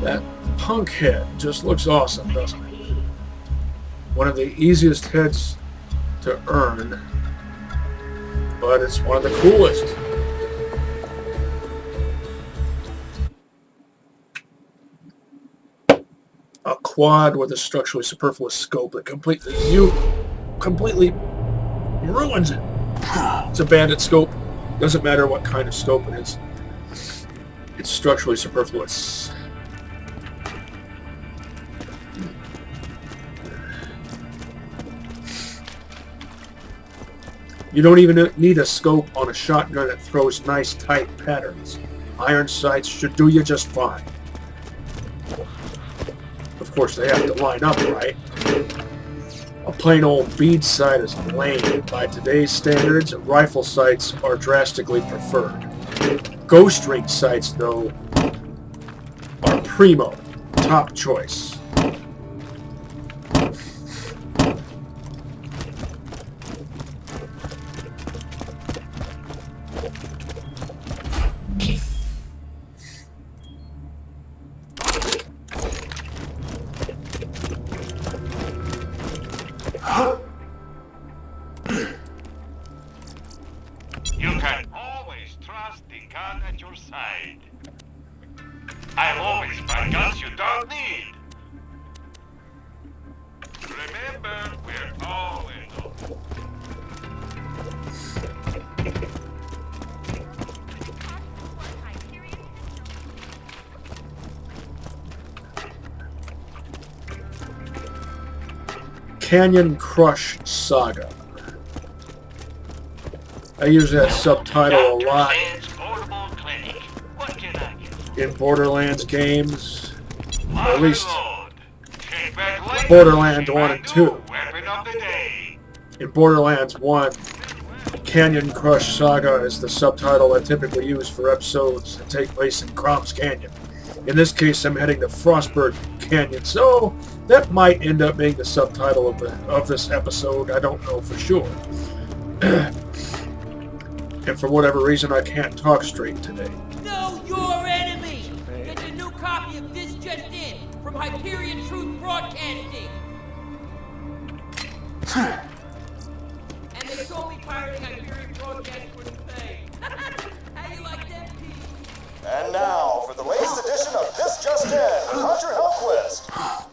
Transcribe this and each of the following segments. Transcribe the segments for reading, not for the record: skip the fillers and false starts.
That punk head just looks awesome, doesn't it? One of the easiest heads to earn, but it's one of the coolest. A quad with a structurally superfluous scope that completely ruins it. It's a bandit scope. Doesn't matter what kind of scope it is. It's structurally superfluous. You don't even need a scope on a shotgun that throws nice tight patterns. Iron sights should do you just fine. Of course, they have to line up right. A plain old bead sight is lame. By today's standards, rifle sights are drastically preferred. Ghost ring sights, though, are primo, top choice. You can always trust the gun at your side. I'll always find guns you don't need. Remember, we're always on. Canyon Crush Saga. I use that subtitle a lot in Borderlands games, or at least Borderlands 1 and 2. In Borderlands 1, Canyon Crush Saga is the subtitle I typically use for episodes that take place in Crom's Canyon. In this case, I'm heading to Frostburg Canyon, so that might end up being the subtitle of this episode. I don't know for sure. And for whatever reason, I can't talk straight today. Know your enemy! Get your new copy of this just in from Hyperion Truth Broadcasting. And they told me pirating Hyperion Broadcasting was a thing. How you like that, Pete? And now for the latest edition of This Just In with Hunter Hellquist.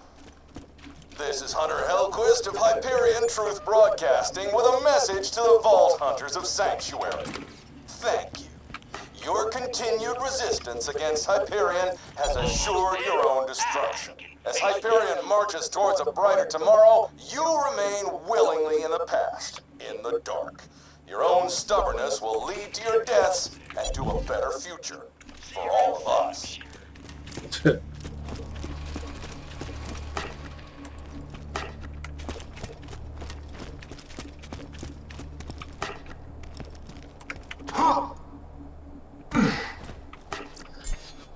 This is Hunter Hellquist of Hyperion Truth Broadcasting with a message to the Vault Hunters of Sanctuary. Thank you. Your continued resistance against Hyperion has assured your own destruction. As Hyperion marches towards a brighter tomorrow, you remain willingly in the past, in the dark. Your own stubbornness will lead to your deaths and to a better future for all of us.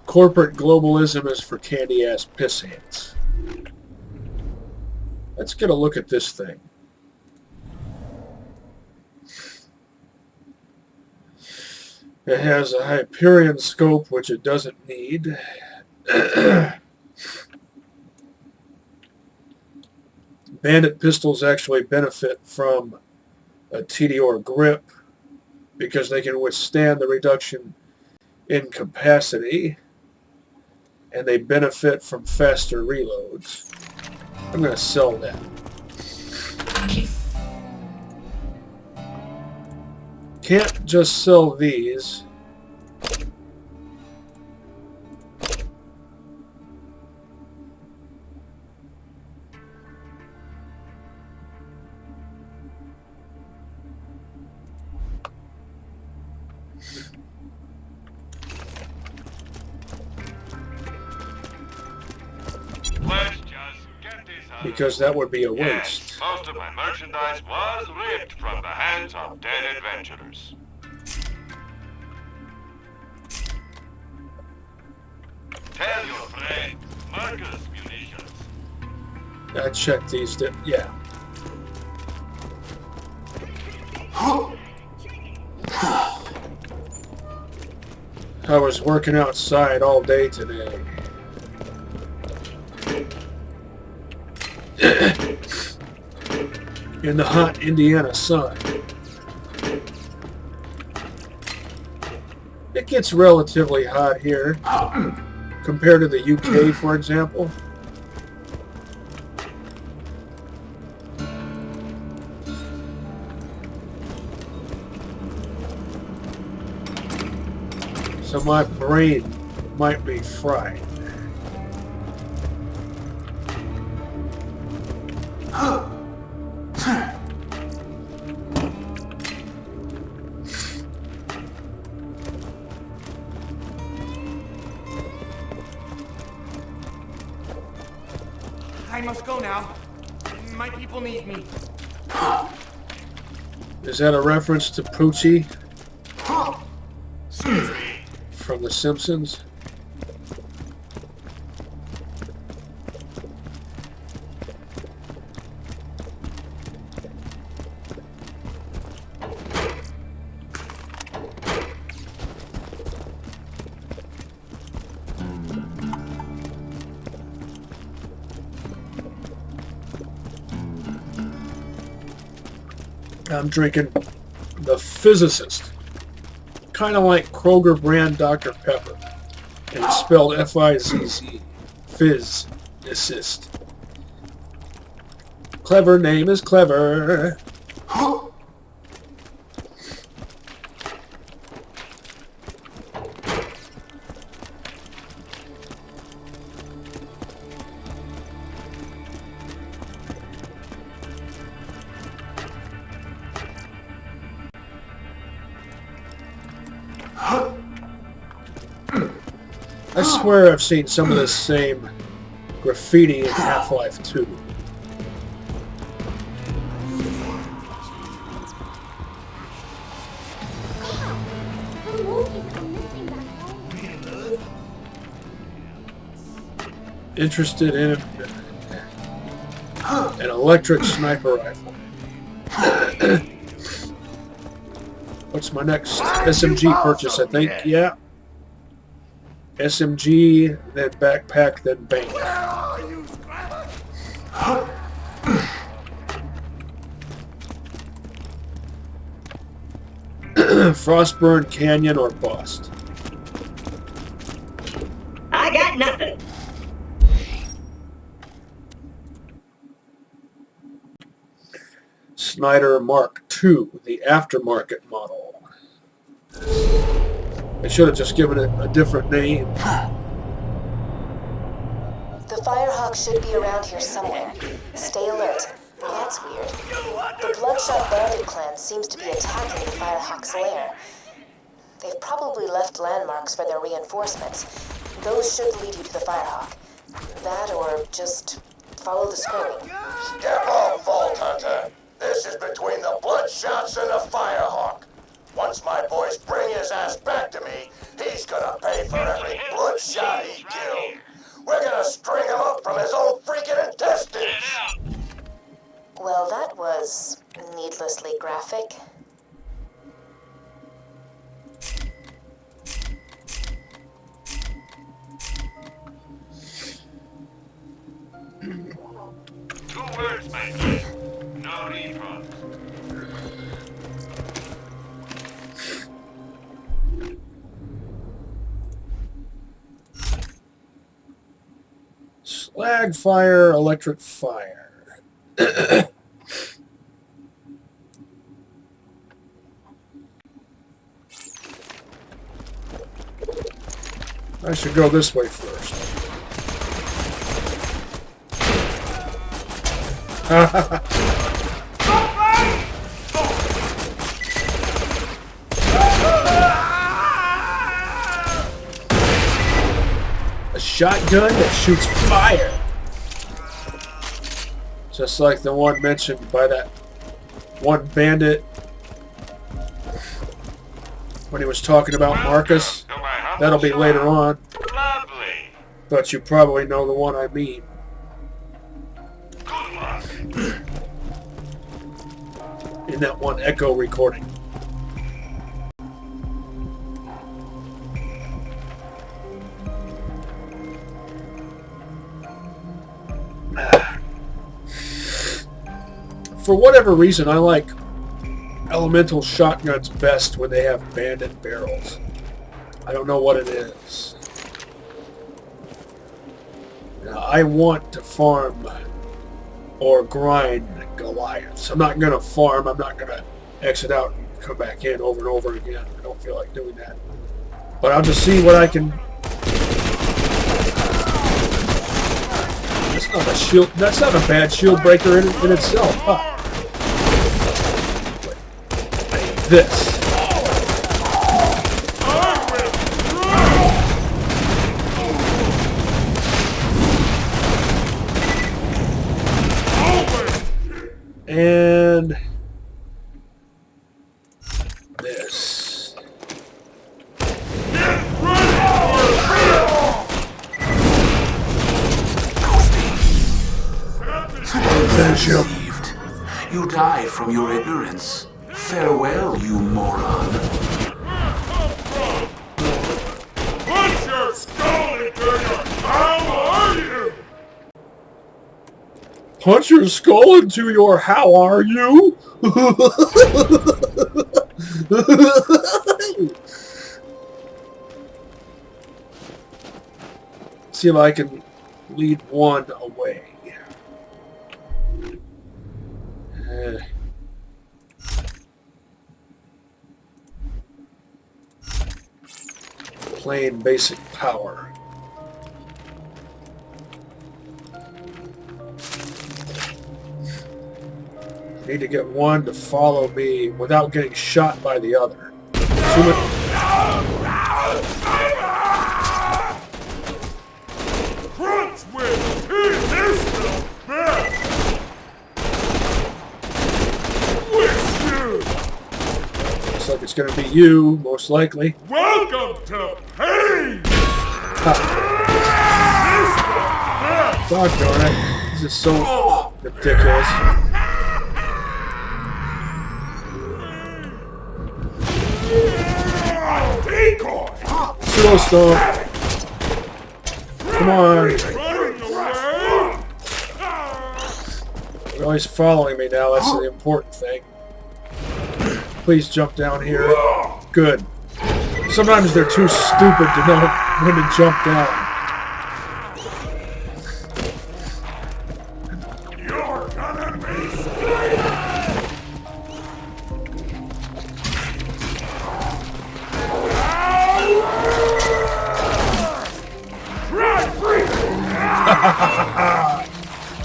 Corporate globalism is for candy-ass pissants. Let's get a look at this thing. It has a Hyperion scope, which it doesn't need. Bandit pistols actually benefit from a TDR grip because they can withstand the reduction in capacity, and they benefit from faster reloads. I'm going to sell that. Can't just sell these. Because that would be a waste. Yes, most of my merchandise was ripped from the hands of dead adventurers. Tell your friends, Marcus munitions. I checked these. Yeah. I was working outside all day today. in the hot Indiana sun. It gets relatively hot here compared to the UK, for example. So my brain might be fried. I must go now. My people need me. Is that a reference to Poochie Excuse me. from The Simpsons? I'm drinking the Physicist, kind of like Kroger brand Dr. Pepper, and it's spelled F-I-Z-Z, Physicist. Clever name is clever. I swear I've seen some of this same graffiti in Half-Life 2. Interested in an electric sniper rifle. What's my next SMG purchase, I think? Yeah. SMG, then backpack, then bank. Where are you, Scrabber? Frostburn, Canyon, or Bust. I got nothing. Snyder Mark II, the aftermarket model. I should have just given it a different name. The Firehawk should be around here somewhere. Stay alert. That's weird. The Bloodshot Bandit clan seems to be attacking the Firehawk's lair. They've probably left landmarks for their reinforcements. Those should lead you to the Firehawk. That or just follow the screaming. Step off, Vault Hunter. This is between the Bloodshots and the Firehawk. Once my boys bring his ass back to me, he's gonna pay for every bloodshot he killed. We're gonna string him up from his own freaking intestines. Well, that was needlessly graphic. Two words, my friend. No refunds. Slag fire, electric fire. I should go this way first. A shotgun that shoots fire. Just like the one mentioned by that one bandit when he was talking about Marcus. That'll be later on. Lovely. But you probably know the one I mean. Good luck. In that one Echo recording. For whatever reason, I like elemental shotguns best when they have bandit barrels. I don't know what it is. Now, I want to farm or grind Goliaths. I'm not going to farm. I'm not going to exit out and come back in over and over again. I don't feel like doing that. But I'll just see what I can... That's not a shield. That's not a bad shield breaker in itself. Huh? This. And this. Finish him. You die from your ignorance. Farewell, you moron. Put your skull into your... How are you? Punch your skull into your how are you? See if I can lead one away. Plain basic power. Need to get one to follow me without getting shot by the other. Crunch with this the best. Looks like it's going to be you, most likely. Welcome to pain. Doggone it. This is so ridiculous. Pseudo Stomp. Come on. They're always following me now. That's the important thing. Please jump down here. Good. Sometimes they're too stupid to know when to jump down. You're gonna be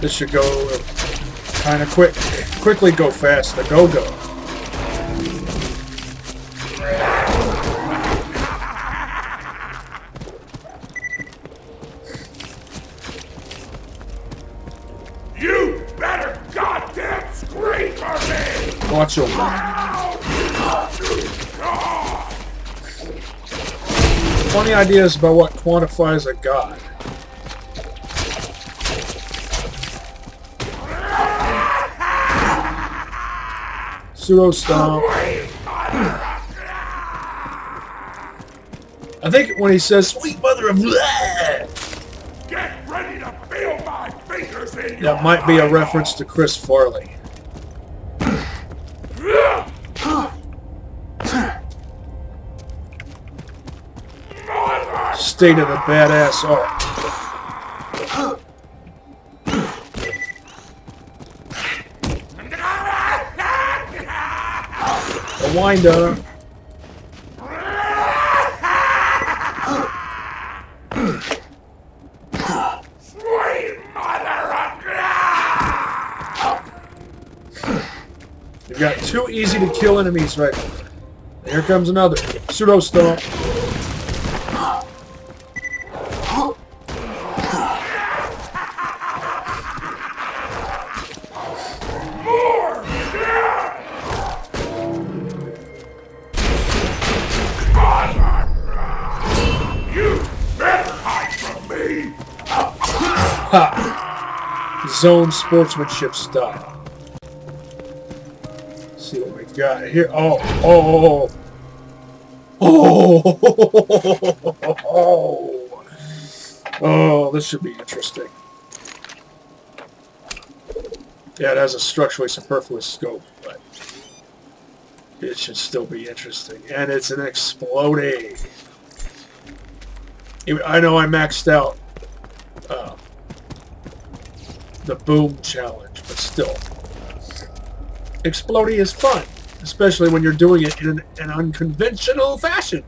This should go kind of quick. Quickly go fast. The go-go. You better goddamn scream for me! Watch your back. Funny ideas about what quantifies a god. Pseudo Stomp. I think when he says, "Sweet mother of..." Get ready to feel my fingers in That might be a reference to Chris Farley. State of the badass art. The wind-up. You've got two easy to kill enemies right there. And here comes another. Pseudo Stomp. Zone sportsmanship style. Let's see what we got here. Oh, this should be interesting. Yeah, it has a structurally superfluous scope, but it should still be interesting. And it's an exploding. I know I maxed out the boom challenge, but still. Exploding is fun, especially when you're doing it in an unconventional fashion.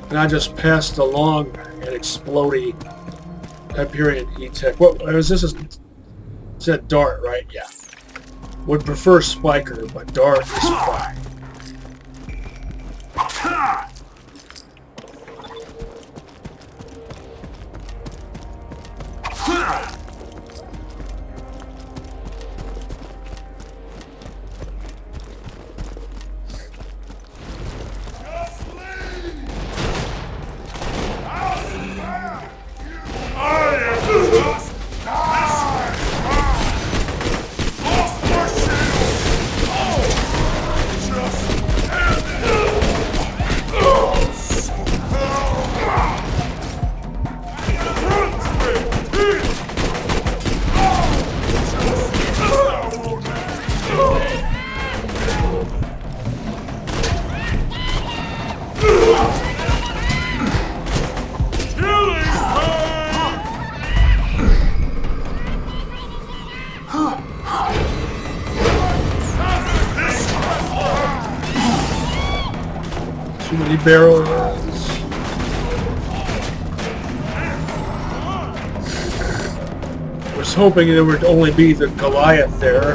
And I just passed along an exploding Hyperion E-Tech. What was this? It said Dart, right? Yeah. Would prefer Spiker, but Dart is fine. Too many barrels. Was hoping there would only be the Goliath there.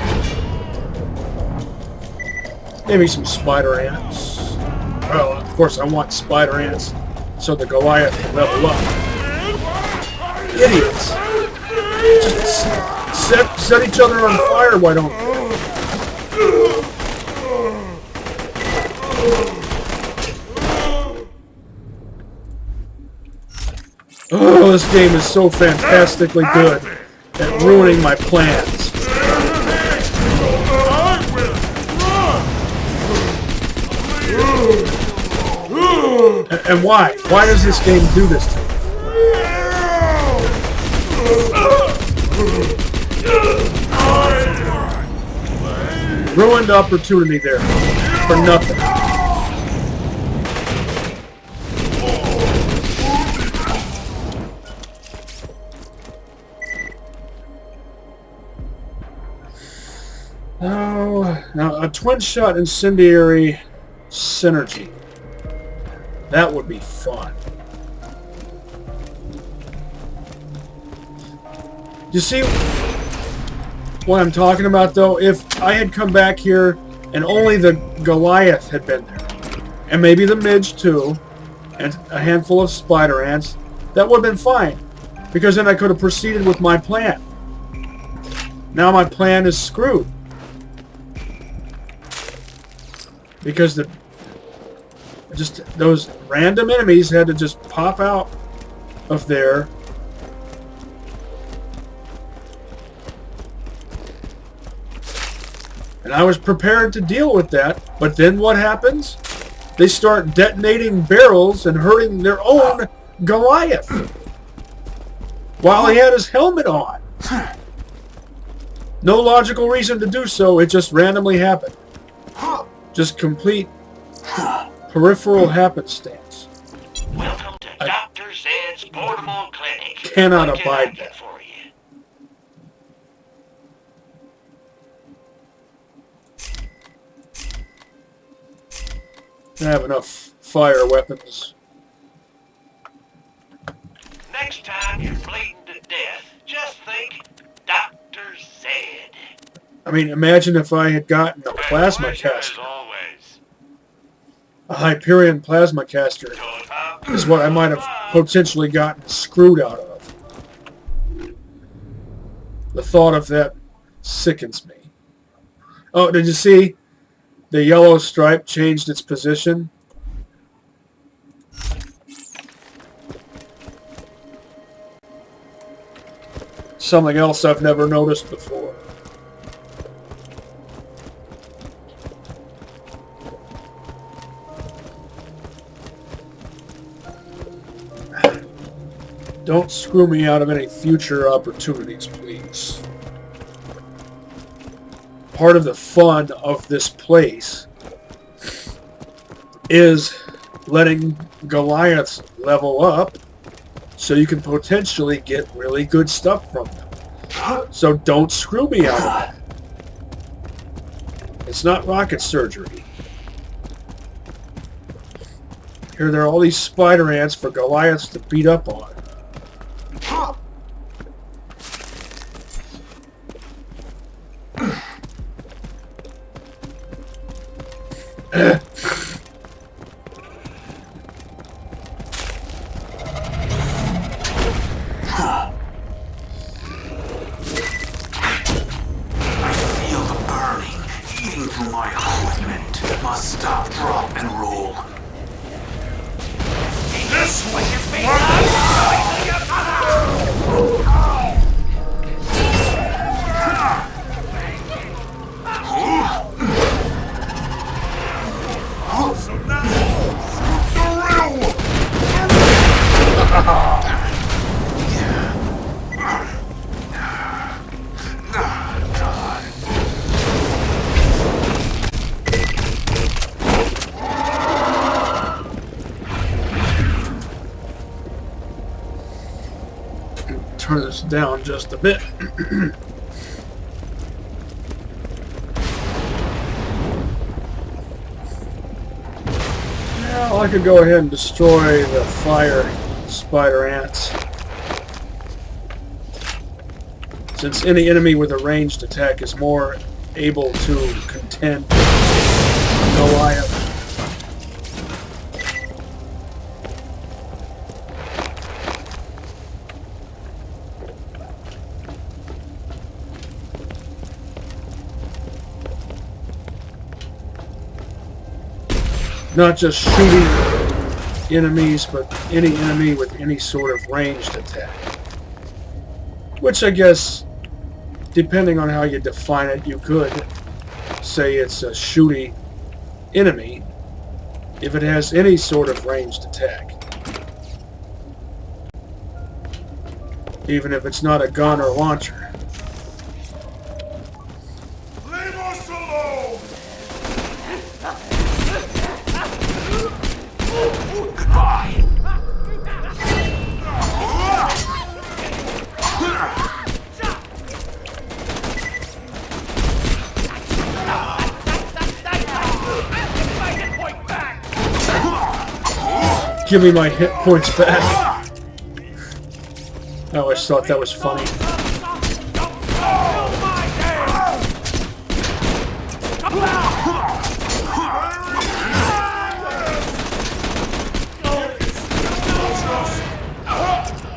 Maybe some spider ants. Well, of course I want spider ants so the Goliath can level up. Idiots! Just set each other on fire, why don't they? Oh, this game is so fantastically good at ruining my plans. And why? Why does this game do this to me? Ruined opportunity there for nothing. Now, a twin-shot incendiary synergy. That would be fun. You see what I'm talking about, though? If I had come back here and only the Goliath had been there, and maybe the Midge too, and a handful of spider ants, that would have been fine. Because then I could have proceeded with my plan. Now my plan is screwed. Because those random enemies had to just pop out of there. And I was prepared to deal with that, but then what happens? They start detonating barrels and hurting their own Goliath while he had his helmet on. No logical reason to do so, it just randomly happened. Just complete peripheral happenstance. Welcome to Dr. Zed's portable clinic. Cannot abide that. For you. I have enough fire weapons. Next time you're bleeding to death, just think Dr. Zed. I mean, imagine if I had gotten a plasma caster. A Hyperion plasma caster is what I might have potentially gotten screwed out of. The thought of that sickens me. Oh, did you see? The yellow stripe changed its position. Something else I've never noticed before. Don't screw me out of any future opportunities, please. Part of the fun of this place is letting Goliaths level up so you can potentially get really good stuff from them. So don't screw me out of that. It's not rocket surgery. Here there are all these spider ants for Goliaths to beat up on. Turn this down just a bit. Well, I could go ahead and destroy the fire spider ants. Since any enemy with a ranged attack is more able to contend with Goliath. Not just shooting enemies, but any enemy with any sort of ranged attack. Which I guess, depending on how you define it, you could say it's a shooty enemy if it has any sort of ranged attack. Even if it's not a gun or launcher. Give me my hit points back. I always thought that was funny.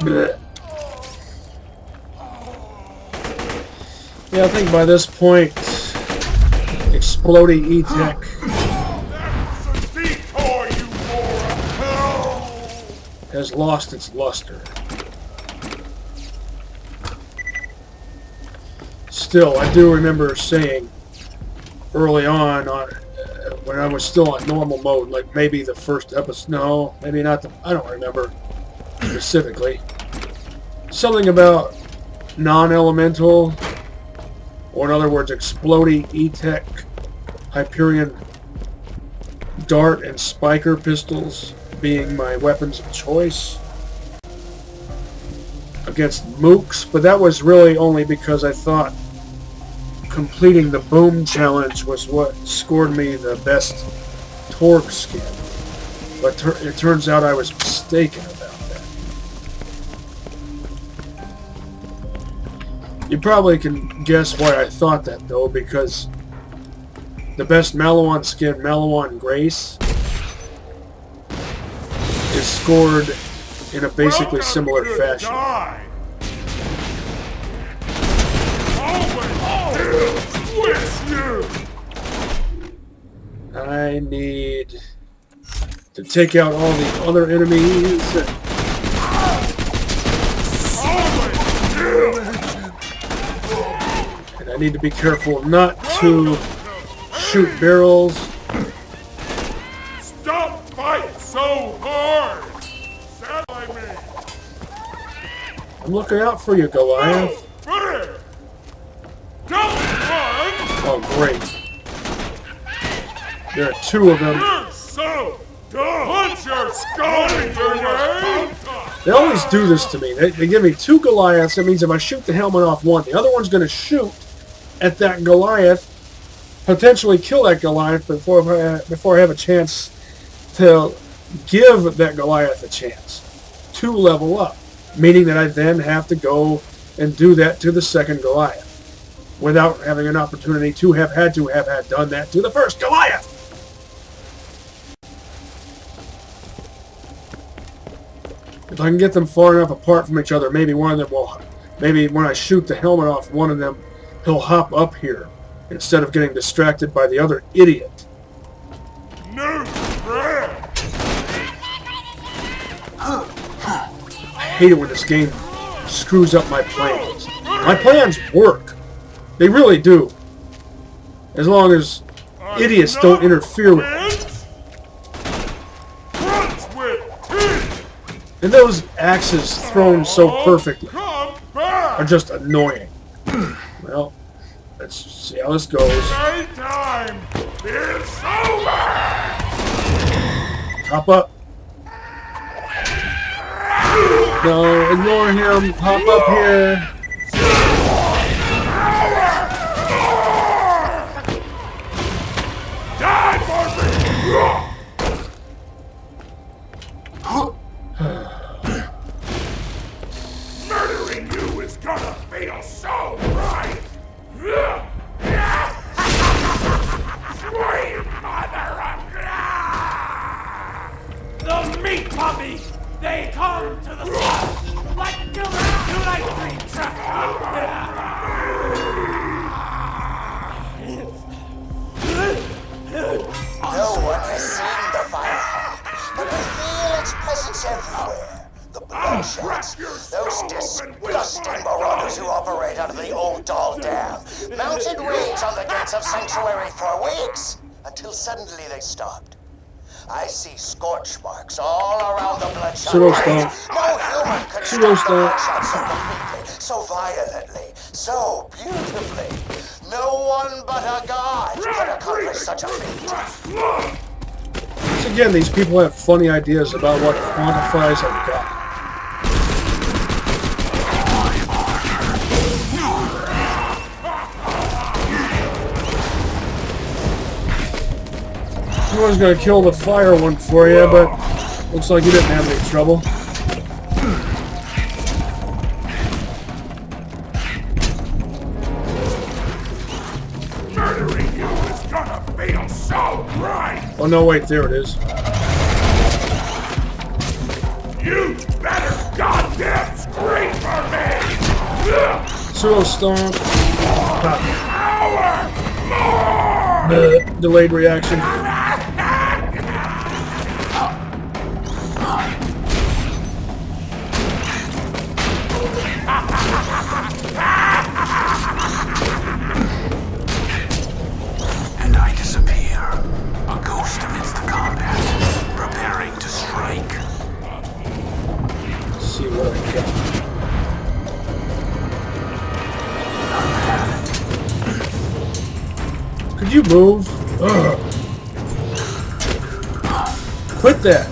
Blech. Yeah, I think by this point, Explodey E-Tech has lost its luster. Still, I do remember saying early on, when I was still on normal mode, like maybe the first episode, no, maybe not, I don't remember specifically, something about non-elemental, or in other words, Explodey E-Tech, Hyperion dart and spiker pistols being my weapons of choice against mooks, but that was really only because I thought completing the boom challenge was what scored me the best torque skin. But it turns out I was mistaken about that. You probably can guess why I thought that, though, because the best Maliwan skin, Maliwan Grace, is scored in a basically similar fashion. I need to take out all the other enemies. And I need to be careful not to shoot barrels. Stop fighting so hard! Satellite me! I'm looking out for you, Goliath. Don't run! Oh, great. There are two of them. You're so dumb! Punch your skull into your They always do this to me. They give me two Goliaths. That means if I shoot the helmet off one, the other one's going to shoot at that Goliath, potentially kill that Goliath before I have a chance to give that Goliath a chance to level up. Meaning that I then have to go and do that to the second Goliath without having an opportunity to have had done that to the first Goliath. If I can get them far enough apart from each other, maybe one of them will. Maybe when I shoot the helmet off one of them, he'll hop up here instead of getting distracted by the other idiot. No threat! I hate it when this game screws up my plans. My plans work. They really do. As long as idiots don't interfere with them. And those axes thrown so perfectly are just annoying. Well, let's see how this goes. Nighttime! It's over! Hop up. No, ignore him. Hop up here. Die for me! Murdering you is gonna feel so right! Sweet mother of God! The meat puppies! They come to the sun like killers to an ice cream truck! No one has seen the Firehawk, but we feel its presence everywhere. The bloodshots, those disgusting marauders who operate out of the Old Doll Dam, mounted raids on the gates of Sanctuary for weeks, until suddenly they stopped. I see scorch marks all around the bloodshot. Pseudo No stop. human could Pseudo stop the stop. bloodshot so completely, so violently, so beautifully. No one but a god could accomplish such a feat. Once again, these people have funny ideas about what quantifies a god. I was going to kill the fire one for you, but looks like you didn't have any trouble. Murdering you is gonna feel so right! Oh no, wait, there it is. You better goddamn scream for me! Pseudo stomp. Power! Delayed reaction. And I disappear, a ghost amidst the combat, preparing to strike. Let's see what I got. Could you move? Ugh. Quit that.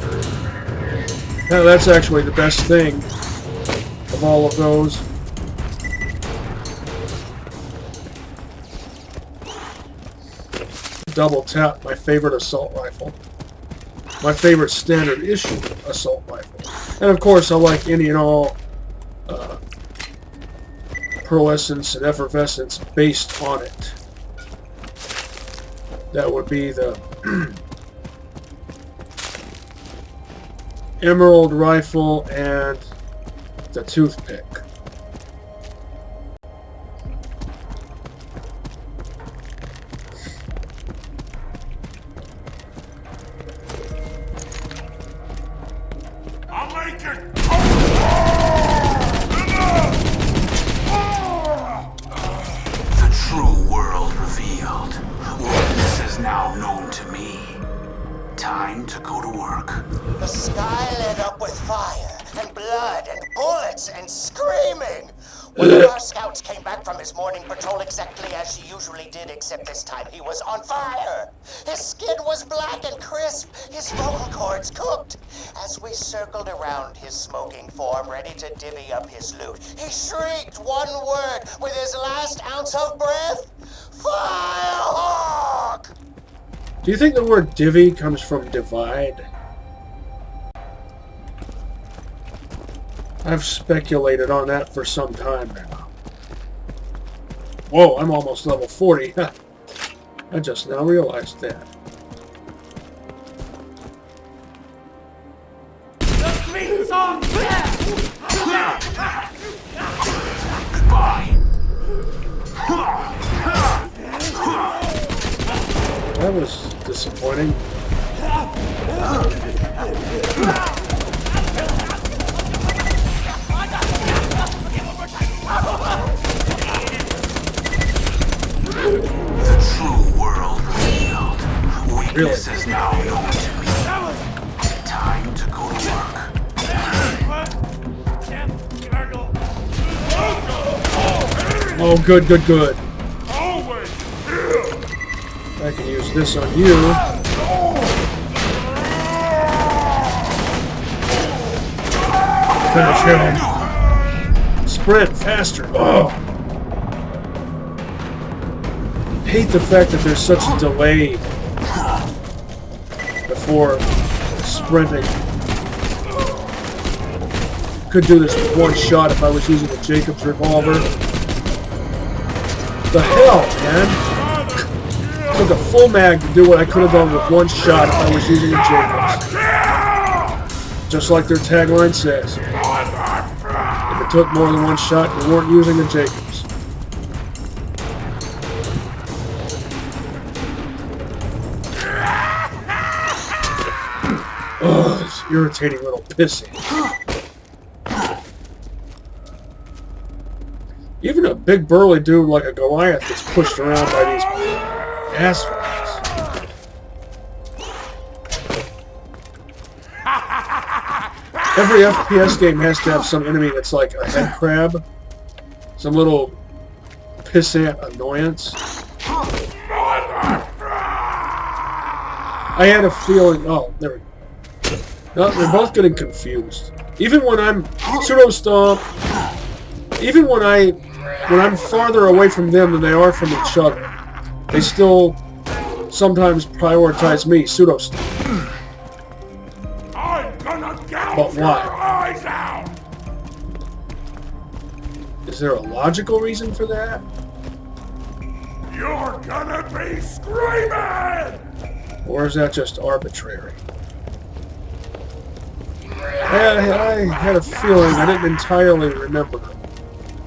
Now that's actually the best thing of all of those. Double tap, my favorite assault rifle. My favorite standard issue assault rifle. And of course I like any and all pearlescence and effervescence based on it. That would be the emerald rifle and the toothpick. The true world revealed. Witness is now known to me. Time to go to work. The sky lit up with fire, and blood, and bullets, and screaming! One of our scouts came back from his morning patrol exactly as she usually did, except this time he was on fire! His skin was black and crisp, his vocal cords cooked. As we circled around his smoking form, ready to divvy up his loot, he shrieked one word with his last ounce of breath. Firehawk! Do you think the word divvy comes from divide? I've speculated on that for some time now. Whoa, I'm almost level 40. I just now realized that. Goodbye. That was disappointing. The true world revealed. Weakness is now known to me. Time to go to work. Oh, good, good, good. I can use this on you. Finish him. Sprint faster. Oh. Hate the fact that there's such a delay before sprinting. Could do this with one shot if I was using the Jacobs revolver. The hell, man? Took a full mag to do what I could have done with one shot if I was using the Jacobs. Just like their tagline says. If it took more than one shot, you weren't using the Jacobs. Ugh, this irritating little pissy. Even a big burly dude like a Goliath gets pushed around by these assholes. Every FPS game has to have some enemy that's like a head crab. Some little pissant annoyance. I had a feeling... Oh, there we go. No, they're both getting confused. Even when I'm pseudo stomp, even when I'm farther away from them than they are from each other, they still sometimes prioritize me, pseudo stomp. But why? Is there a logical reason for that? You're gonna be screaming! Or is that just arbitrary? I had a feeling, I didn't entirely remember,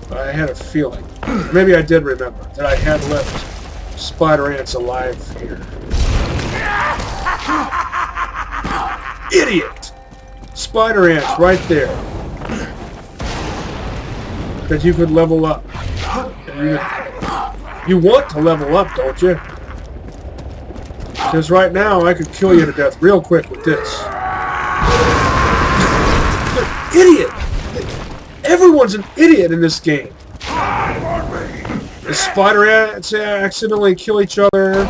but I had a feeling, maybe I did remember, that I had left spider ants alive here. Idiot! Spider ants right there. That you could level up. You want to level up, don't you? Because right now I could kill you to death real quick with this. Idiot! Everyone's an idiot in this game. The spider ants accidentally kill each other.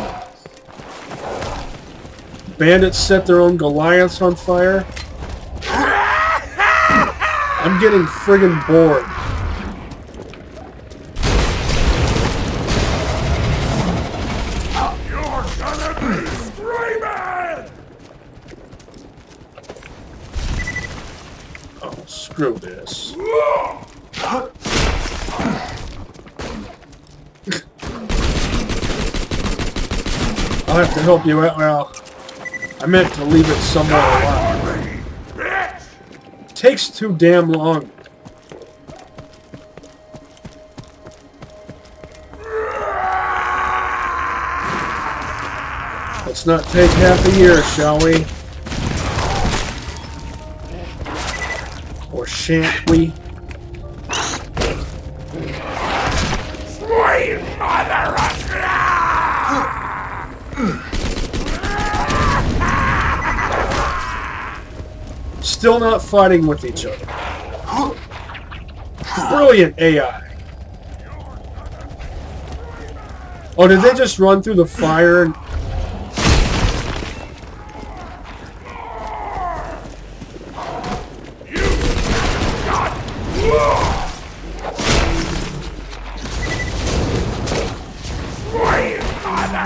Bandits set their own Goliaths on fire. I'm getting friggin' bored. You're gonna be screaming! Oh, screw this. I'll have to help you out. Well, I meant to leave it somewhere alive. It takes too damn long. Let's not take half a year, shall we? shan't we? Sweet mother of Still not fighting with each other. Brilliant AI. Oh, did they just run through the fire? And...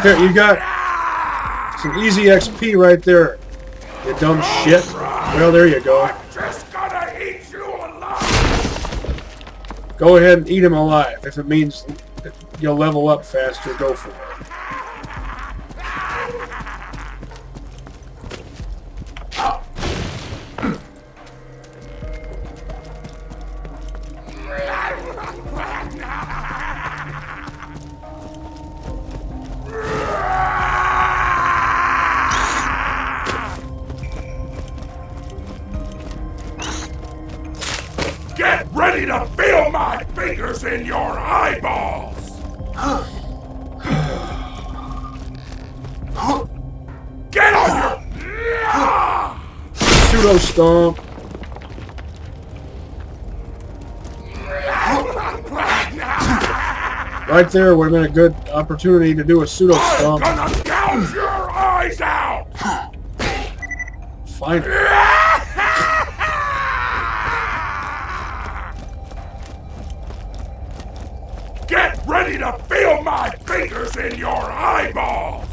Here, you got some easy XP right there, you dumb shit. Well, there you go. just gonna eat you alive. Go ahead and eat him alive. If it means you'll level up faster, go for it. Get ready to feel my fingers in your eyeballs! Get on your... Pseudo stomp. Right there would have been a good opportunity to do a pseudo stomp. I'm gonna gouge your eyes out! Fine. Get ready to feel my fingers in your eyeballs!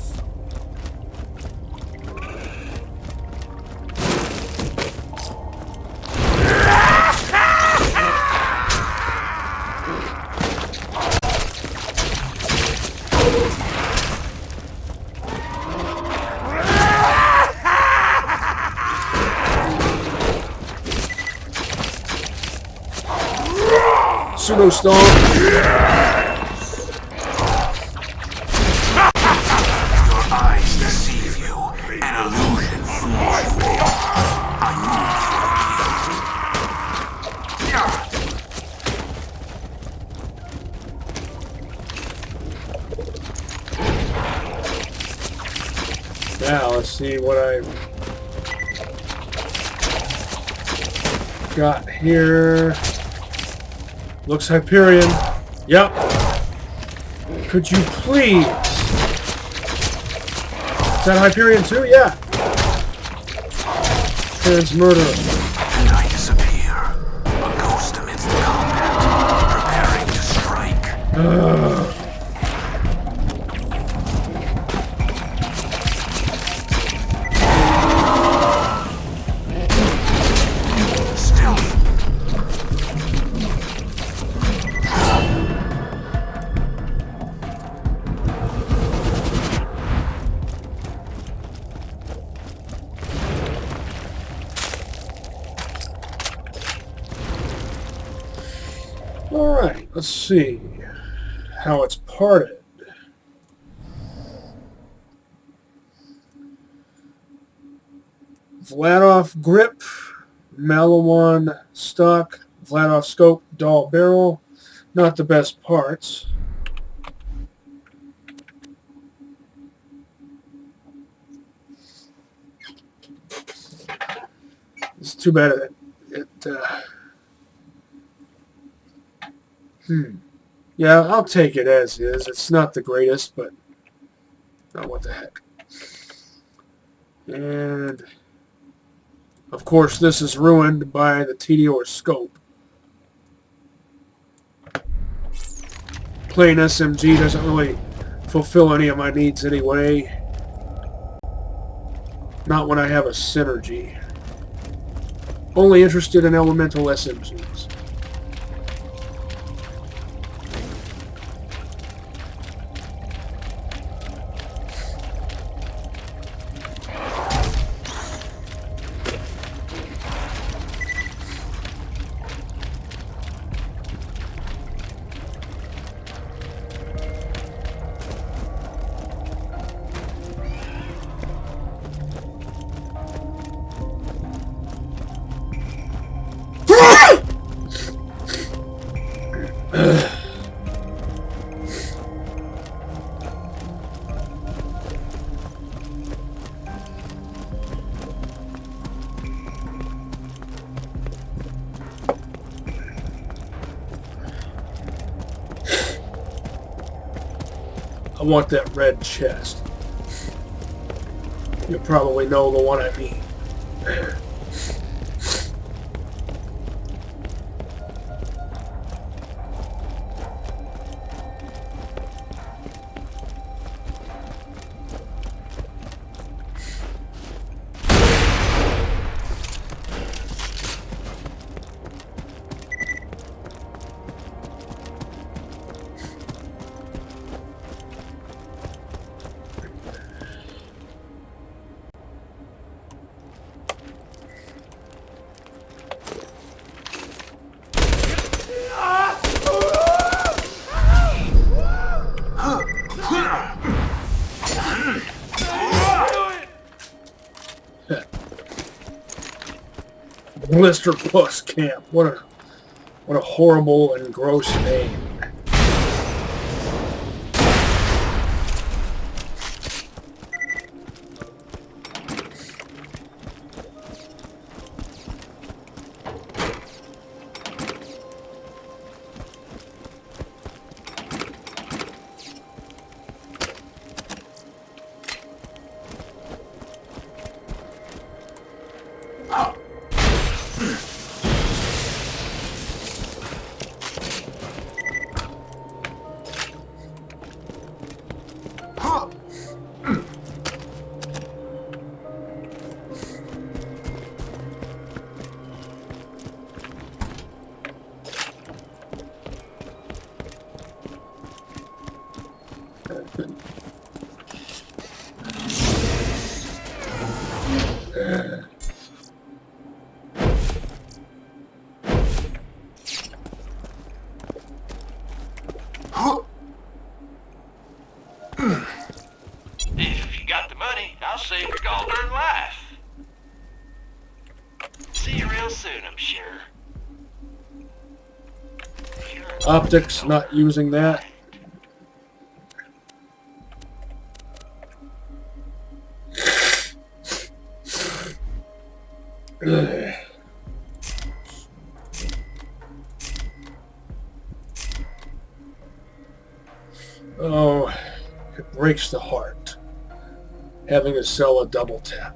Pseudo stomp. Your eyes deceive you. An illusion fools you. I Now, let's see what I've got here. Looks Hyperion. Yep. Could you please? Is that Hyperion too? Yeah. Transmurder. And I disappear. A ghost amidst the combat. Preparing to strike. Alright, let's see how it's parted. Vladov grip, Malawan stock, Vladov scope, dull barrel. Not the best parts. It's too bad Yeah, I'll take it as is. It's not the greatest, but oh, what the heck. And of course, this is ruined by the TDO scope. Plain SMG doesn't really fulfill any of my needs anyway. Not when I have a synergy. Only interested in elemental SMGs. want that red chest. You probably know the one I mean. Blister Puss Camp. What a horrible and gross name. If you got the money, I'll save your gold-earned life. See you real soon, I'm sure. Optics, not using that. Oh, it breaks the heart having to sell a double tap.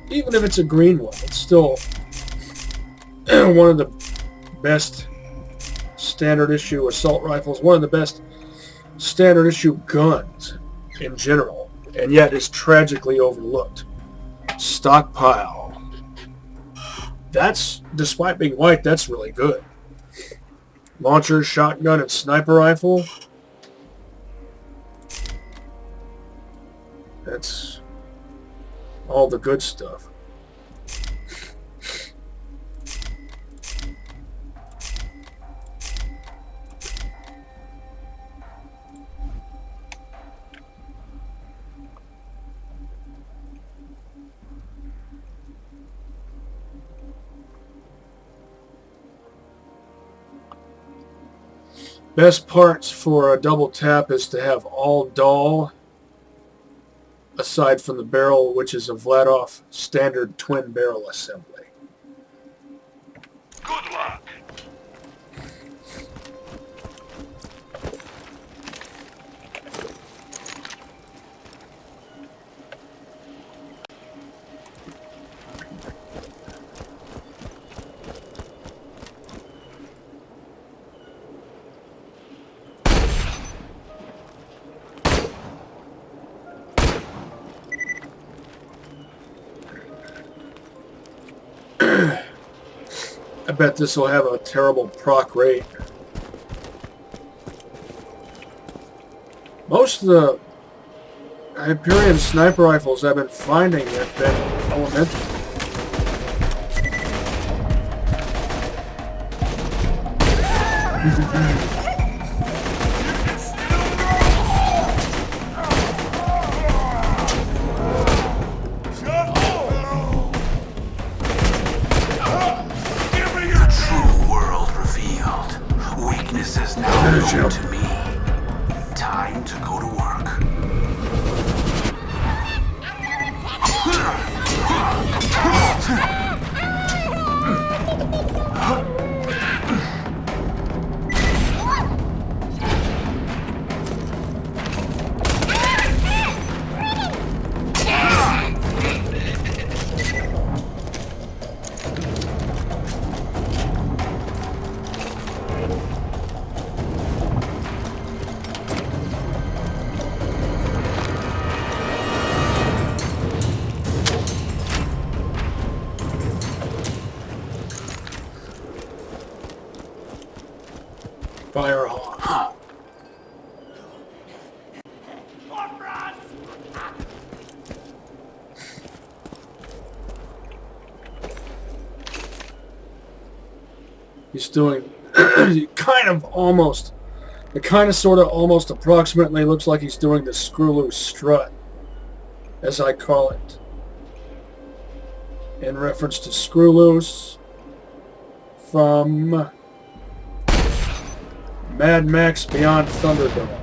Even if it's a green one, it's still one of the best standard issue assault rifles, one of the best standard issue guns in general, and yet is tragically overlooked. Stockpile. That's, despite being white, that's really good. Launcher, shotgun, and sniper rifle. That's all the good stuff. Best parts for a double tap is to have all dull, aside from the barrel, which is a Vladoff standard twin barrel assembly. Good luck. I bet this will have a terrible proc rate. Most of the Hyperion sniper rifles I've been finding have been elemental. To me, time to go to work. Firehawk. He's doing kind of almost, it kind of sort of almost approximately looks like he's doing the screw loose strut, as I call it, in reference to Screw Loose from Mad Max Beyond Thunderdome.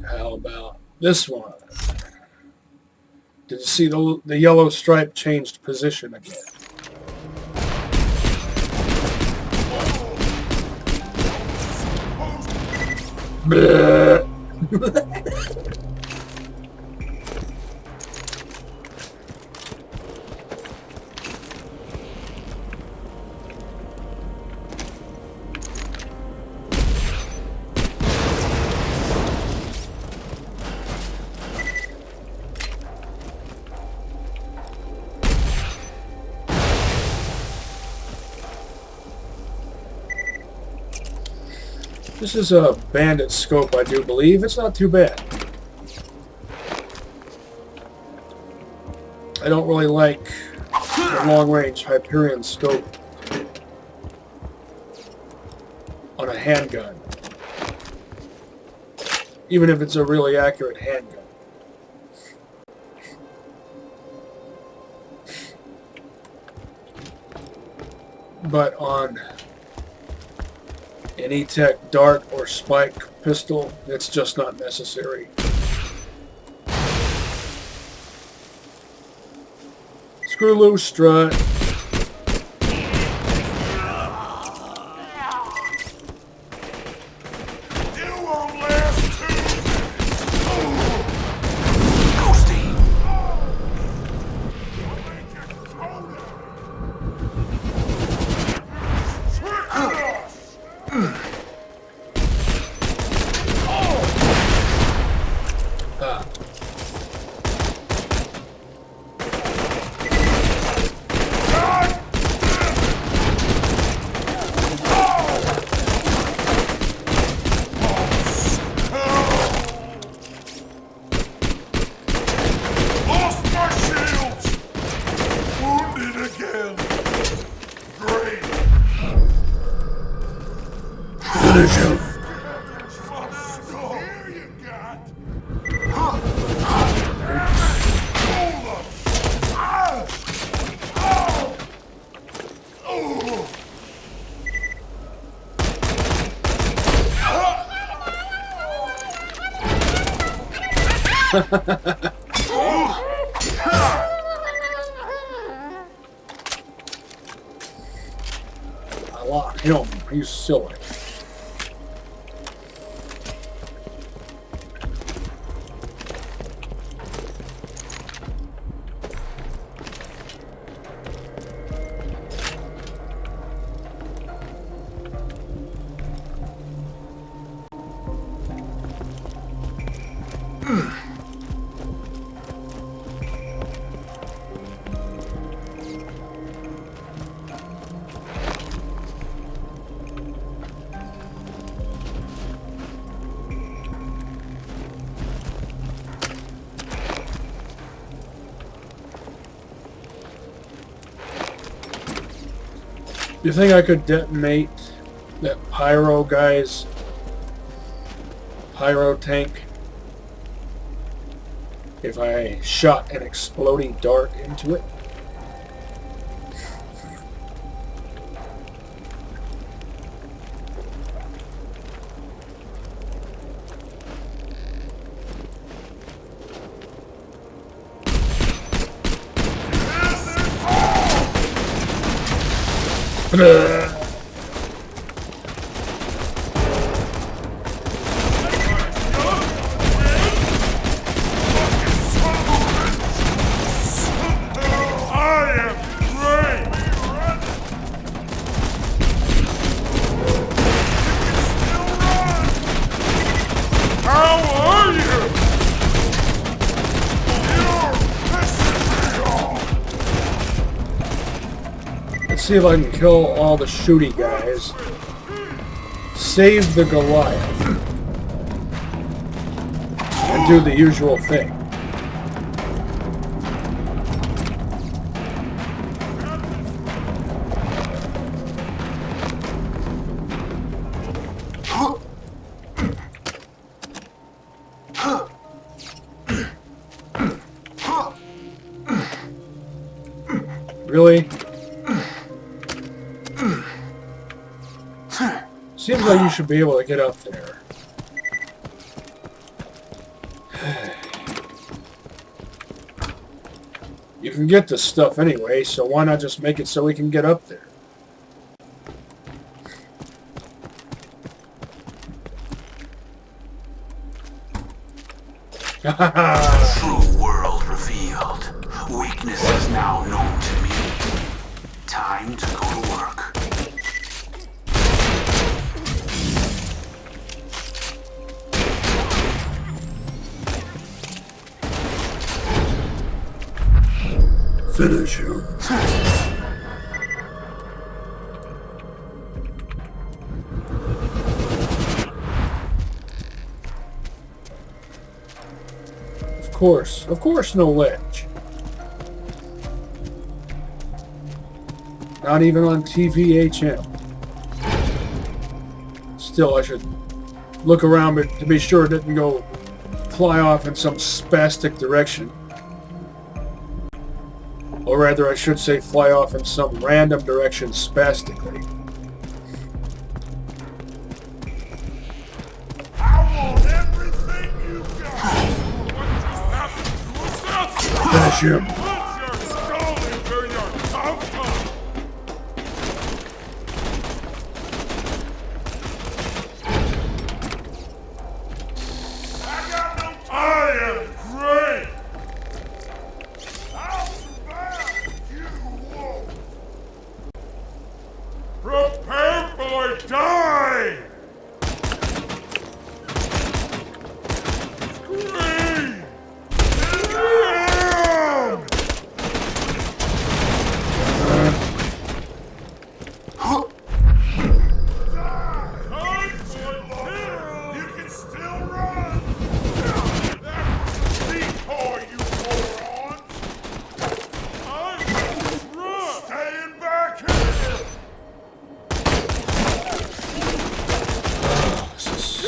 How about this one? Did you see the yellow stripe changed position again? This is a bandit scope, I do believe. It's not too bad. I don't really like the long-range Hyperion scope on a handgun, even if it's a really accurate handgun. But on an E-Tech dart or spike pistol, it's just not necessary. Screw loose strut. I locked him. He's silly. You think I could detonate that pyro guy's pyro tank if I shot an exploding dart into it? see if I can kill all the shooty guys. Save the Goliath. And do the usual thing. Really? Seems like you should be able to get up there. You can get this stuff anyway, so why not just make it so we can get up there? The true world revealed. Weakness is now known to me. Time to go to work. Finish him. Of course, no ledge. Not even on TVHM. Still, I should look around to be sure it didn't go fly off in some spastic direction. Or rather, I should say fly off in some random direction spastically. Finish him.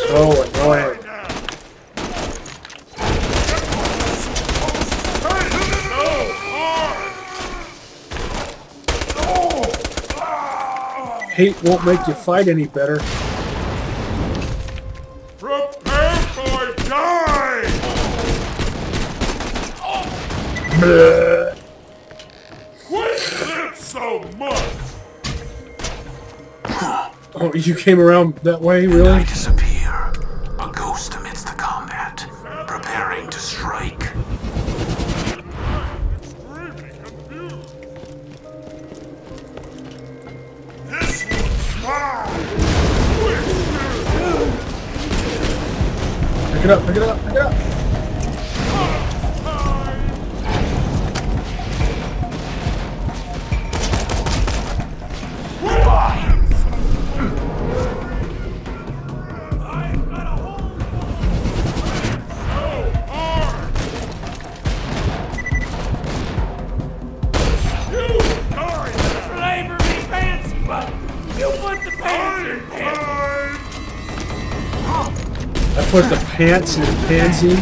So annoying. Hate won't make you fight any better. Prepare for die! Bleh. Quit it so much! Oh, you came around that way, And really? I disappear, a ghost amidst the combat, preparing to strike. Extremely confused. This one's mine! Pick it up, pick it up, pick it up! I put the pants in pansy.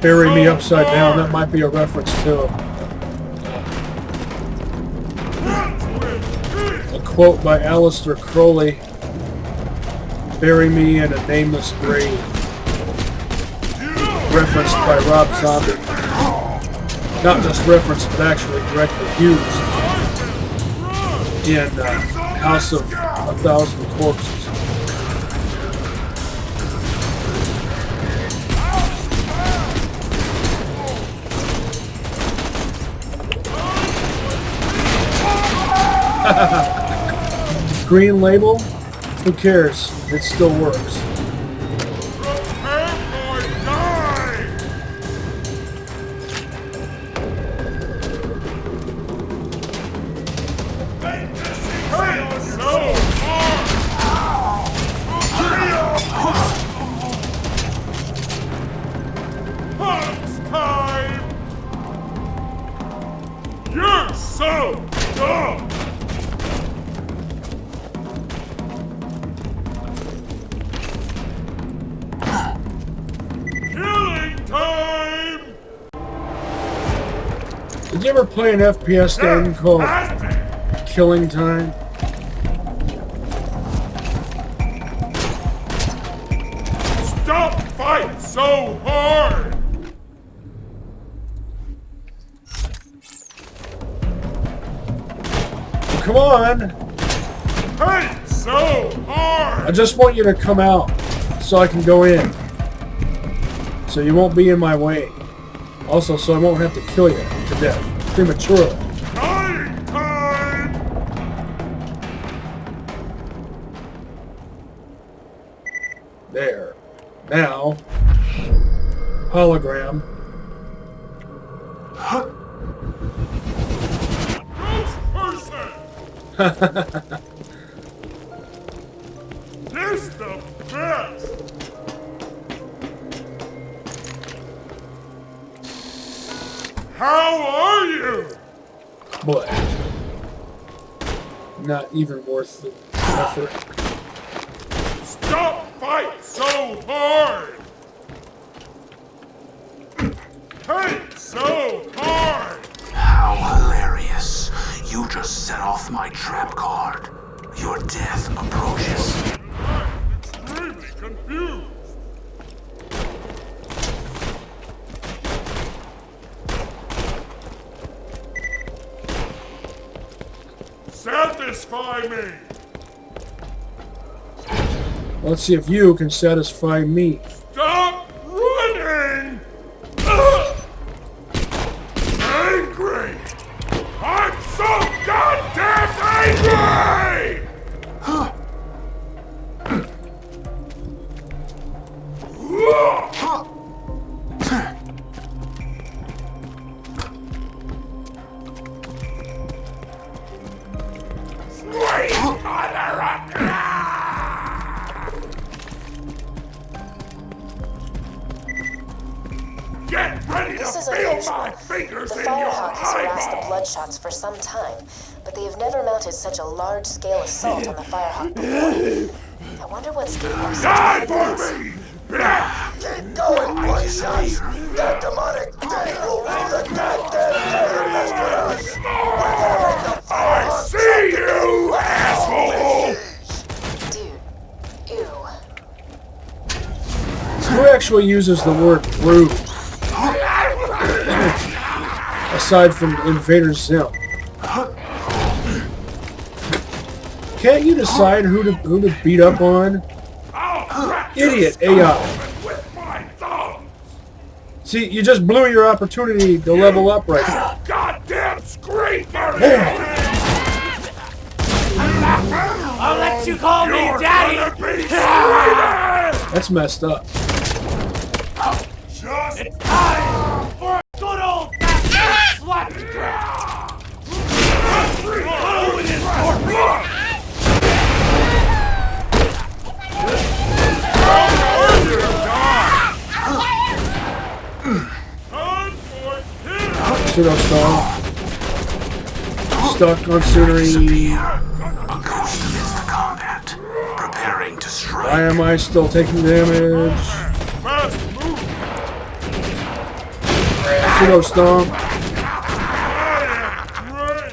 Bury me upside down. That might be a reference to a quote by Aleister Crowley. Bury me in a nameless grave. Referenced by Rob Zombie. Not just referenced, but actually directly used in House of a Thousand Corpses. Green label? Who cares? It still works. Prepare for die! Did you ever play an FPS game called Killing Time? Stop fighting so hard! Come on! Fight so hard! I just want you to come out so I can go in. So you won't be in my way. Also, so I won't have to kill you to death prematurely. Time! There. Now, hologram. Ghost person! This the best! How are you? But not even worth the effort. Stop fighting so hard! Fight so hard! How hilarious. You just set off my trap card. Your death approaches. I'm extremely confused. Satisfy me! Let's see if you can satisfy me. Stop running! Ugh! Angry! I'm so goddamn angry! Sweet mother of Get ready This to is feel unusual. my fingers The in your Firehawk has harassed the eyeballs! Bloodshots for some time, but they have never mounted such a large-scale assault on the Firehawk before. I wonder what's giving them such Die confidence. for me! Keep going, Bloodshots! That demonic thing will rule the goddamn day and mess with us! We're gonna make the I Firehawk see you, asshole! Dude, ew. Who actually uses the word rude? Aside from Invader Zim. Can't you decide who to beat up on? Idiot AI. With my thumbs! See, you just blew your opportunity to level up right now. Goddamn screamer! I'll let you call me Daddy! Gonna be screaming! That's messed up. Just It's time for a good old-fashioned slap! Go with it, Scorpion! Pseudo-star. Stuck on scenery. A ghost amidst the combat, preparing to strike. Why am I still taking damage? fast move! Pseudo-stomp. Right!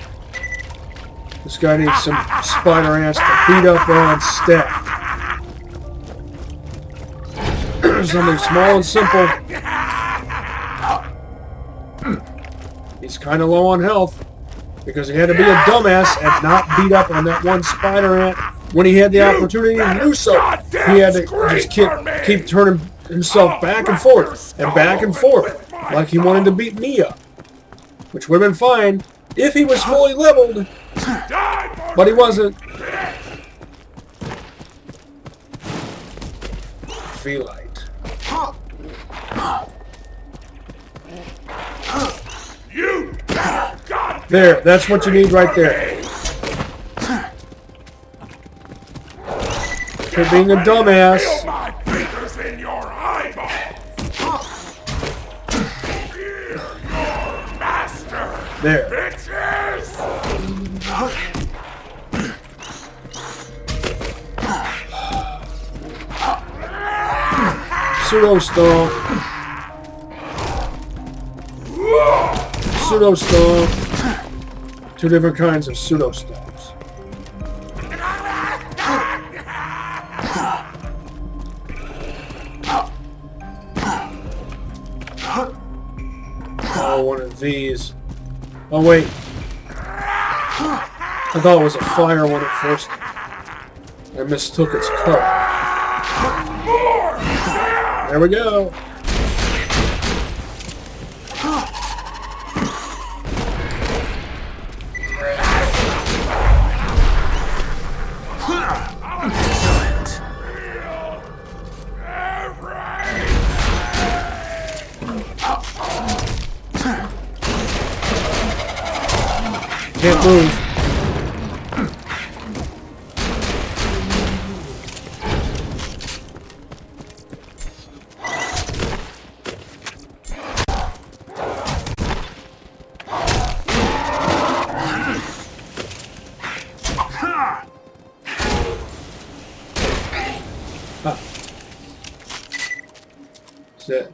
This guy needs some spider ants to beat up on stack. Something small and simple. He's kind of low on health because he had to be a dumbass and not beat up on that one spider ant when he had the opportunity to do so. He had to just keep turning himself back and forth like he wanted to beat me up, which would have been fine if he was fully leveled, but he wasn't. Feelite. You got There, that's what you need right there. For being a dumbass. my fingers in your eyeballs! Your master! There. Bitches! Pseudo Pseudo pseudo-stone. Two different kinds of pseudo-stones. Oh, one of these. Oh, wait. I thought it was a fire one at first. I mistook its color. There we go. Can't move.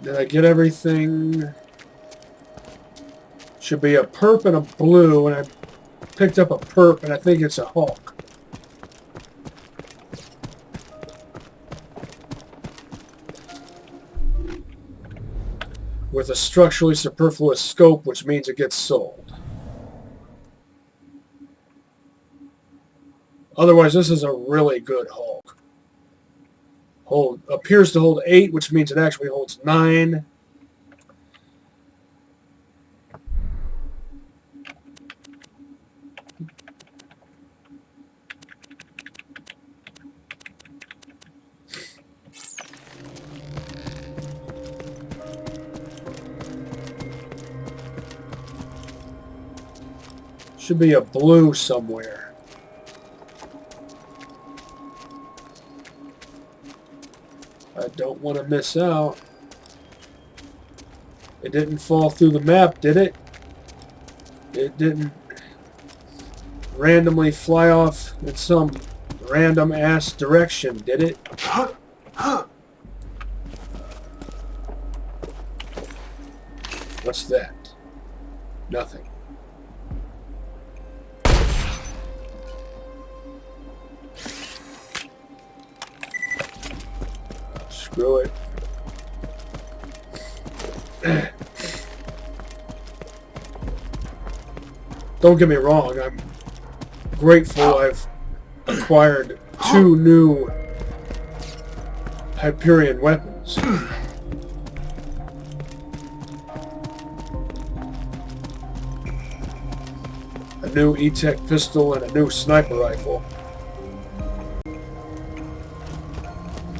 Did I get everything? Should be a perp and a blue, and I picked up a perp, and I think it's a Hawk. With a structurally superfluous scope, which means it gets sold. Otherwise, this is a really good Hawk. Appears to hold 8, which means it actually holds 9. Should be a blue somewhere. I don't want to miss out. It didn't fall through the map, did it? It didn't randomly fly off in some random ass direction, did it? What's that? Nothing. Screw it. Don't get me wrong, I'm grateful I've acquired 2 new Hyperion weapons. A new E-Tech pistol and a new sniper rifle.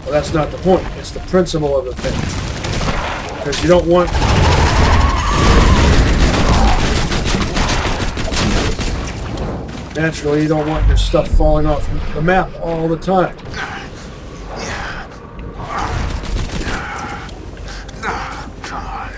Well, that's not the point. It's the principle of the thing. Because you don't want... Naturally, you don't want your stuff falling off the map all the time. Come on.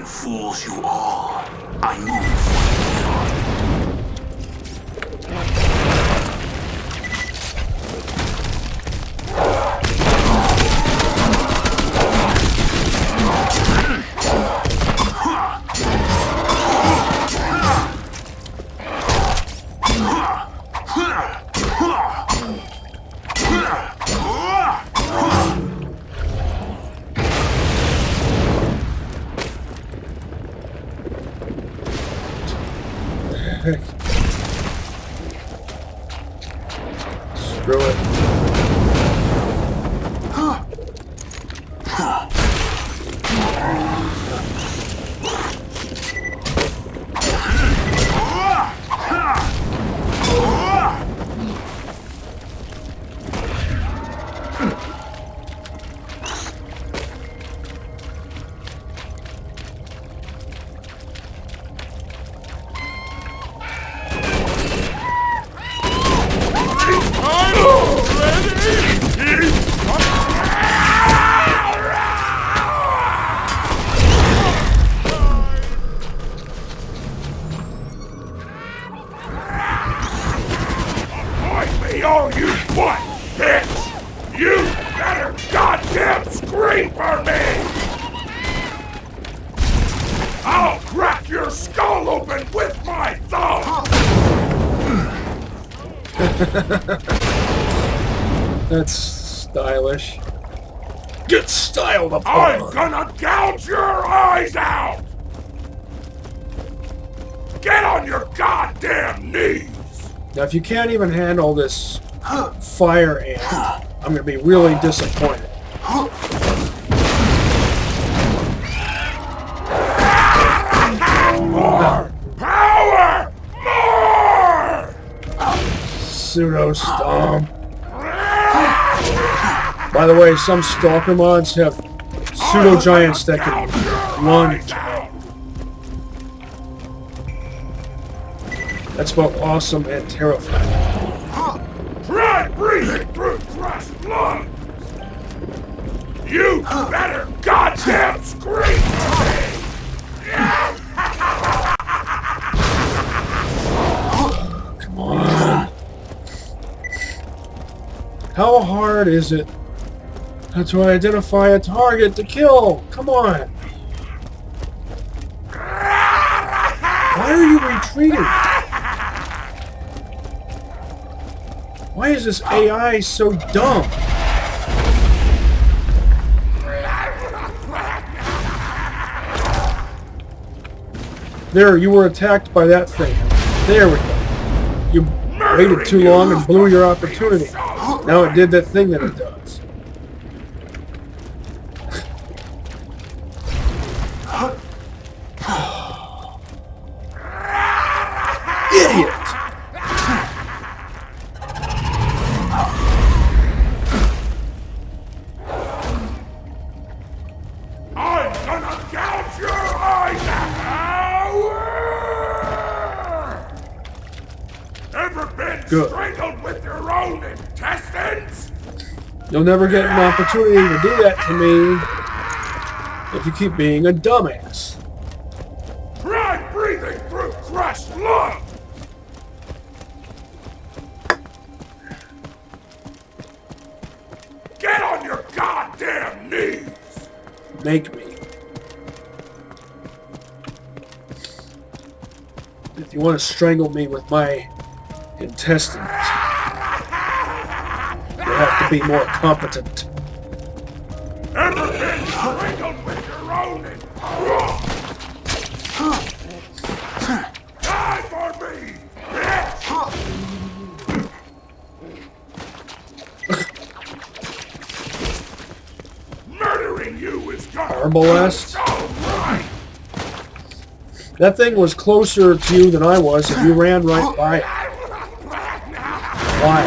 Fools you all. I move Screw it. Bitch! You better goddamn scream for me! I'll crack your skull open with my thumb! That's stylish. Get styled upon. I'm gonna gouge your eyes out! Get on your goddamn knees! Now, if you can't even handle this fire ant, I'm gonna be really disappointed. More power! More! Pseudo stomp. By the way, some stalker mods have pseudo giants that can lunge. That's both awesome and terrifying. Try breathing through crushed lungs! You better goddamn scream for me! Come on. How hard is it to identify a target to kill? Come on. Why are you retreating? Why is this AI so dumb? There, you were attacked by that thing. There we go. You waited too long and blew your opportunity. Now it did that thing that it does. Idiot! I'm gonna gouge your eyes out! Ever been Good. strangled with your own intestines? You'll never get an opportunity to do that to me if you keep being a dumbass. Try breathing through crushed lungs! Get on your goddamn knees! Make me. If you want to strangle me with my intestines, you'll have to be more competent. Ever been strangled with your own Die for me! Murdering you is gonna Arbalest? so right! That thing was closer to you than I was if you ran right by it. Why?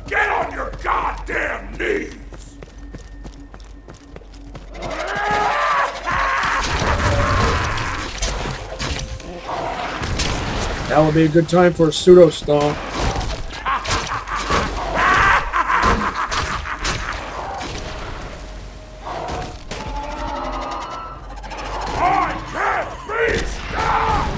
Get on your goddamn knees! That would be a good time for a pseudo stomp. I can't be stopped!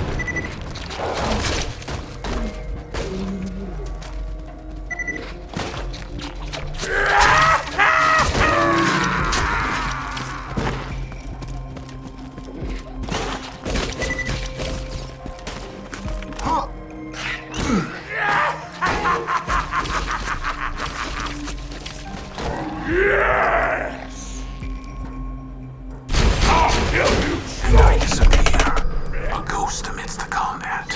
Yes! I'll kill you And I disappear, a ghost amidst the combat,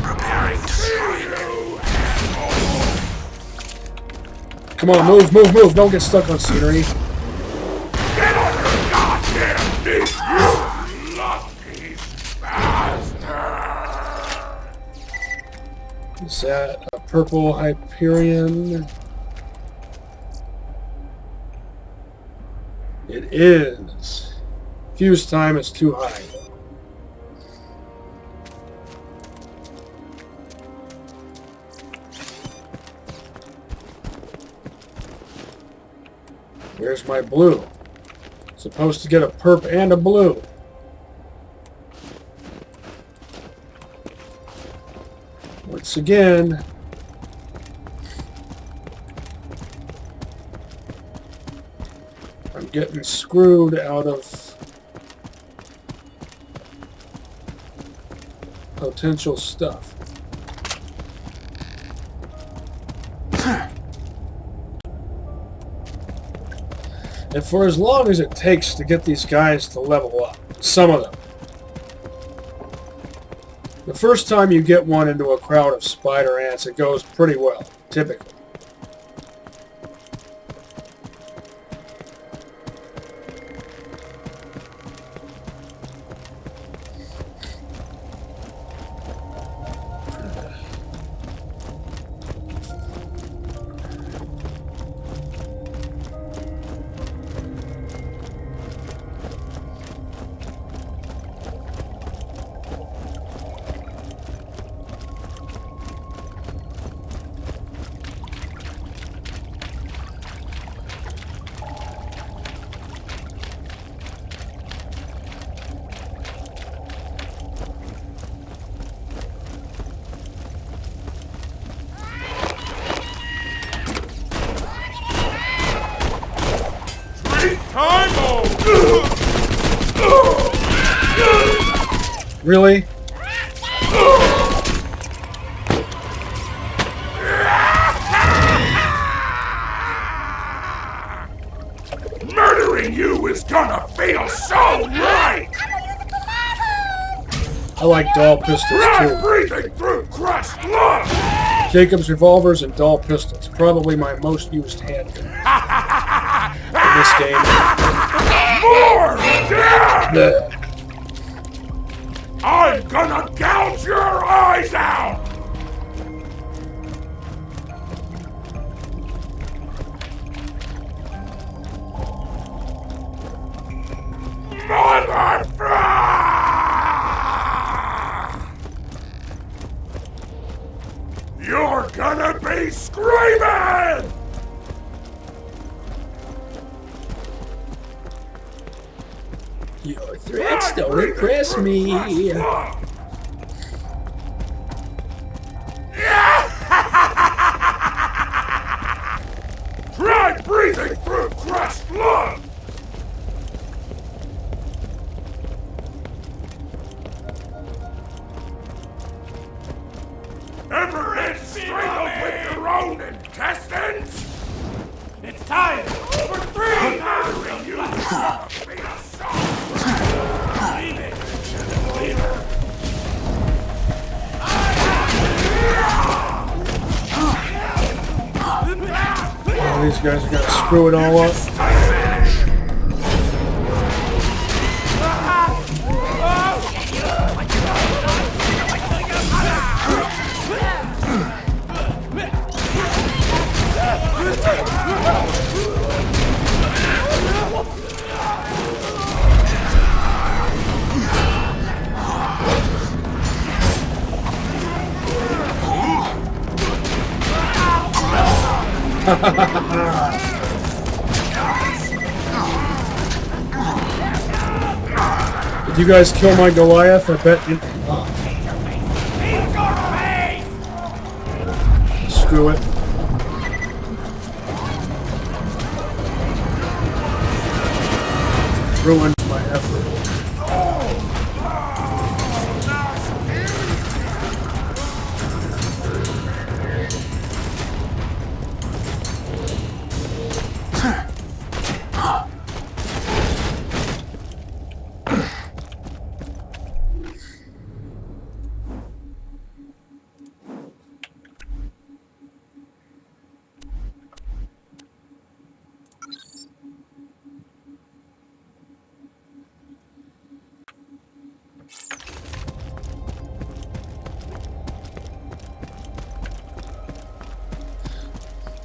preparing to strike. Come on, move, move, move. Don't get stuck on scenery. Get on your goddamn knees, you lucky bastard! Is that a purple Hyperion? It is. Fuse time is too high. Where's my blue? Supposed to get a perp and a blue. Once again, I'm getting screwed out of potential stuff. And for as long as it takes to get these guys to level up, some of them, the first time you get one into a crowd of spider ants, it goes pretty well, typically. Really? Murdering you is gonna feel so right! I like doll pistols Try too. breathing through crushed blood! Jacob's revolvers and doll pistols, probably my most used handgun in this game. More death! Bleh. I'm gonna gouge your eyes out! You're gonna be screaming! Your threats don't impress me. Try breathing through crushed blood! Ever been strangled with your own intestines? It's time for 3! Murdering you is gonna feel so right. Leave it. Leave it. Oh, these guys are gonna screw it all up. Did you guys kill my Goliath? I bet you... Screw it. Ruined my effort.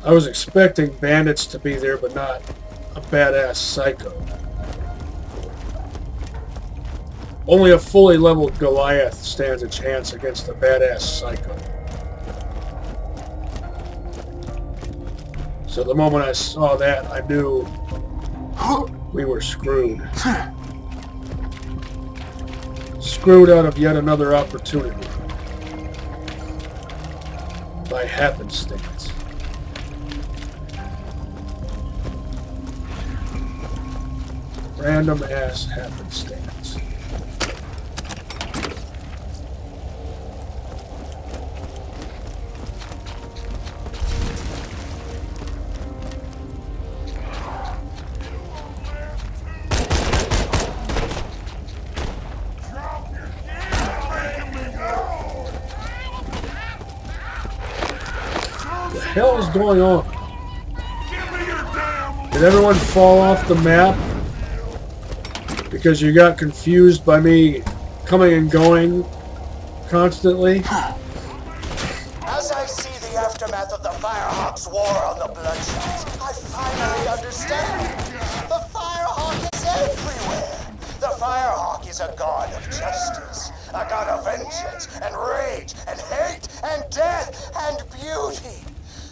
I was expecting bandits to be there, but not a badass psycho. Only a fully leveled Goliath stands a chance against a badass psycho. So the moment I saw that, I knew we were screwed. Screwed out of yet another opportunity. By happenstance. Random ass happenstance. What the hell is going on? Did everyone fall off the map because you got confused by me coming and going constantly? As I see the aftermath of the Firehawk's war on the Bloodshots, I finally understand. The Firehawk is everywhere. The Firehawk is a god of justice, a god of vengeance and rage and hate and death and beauty.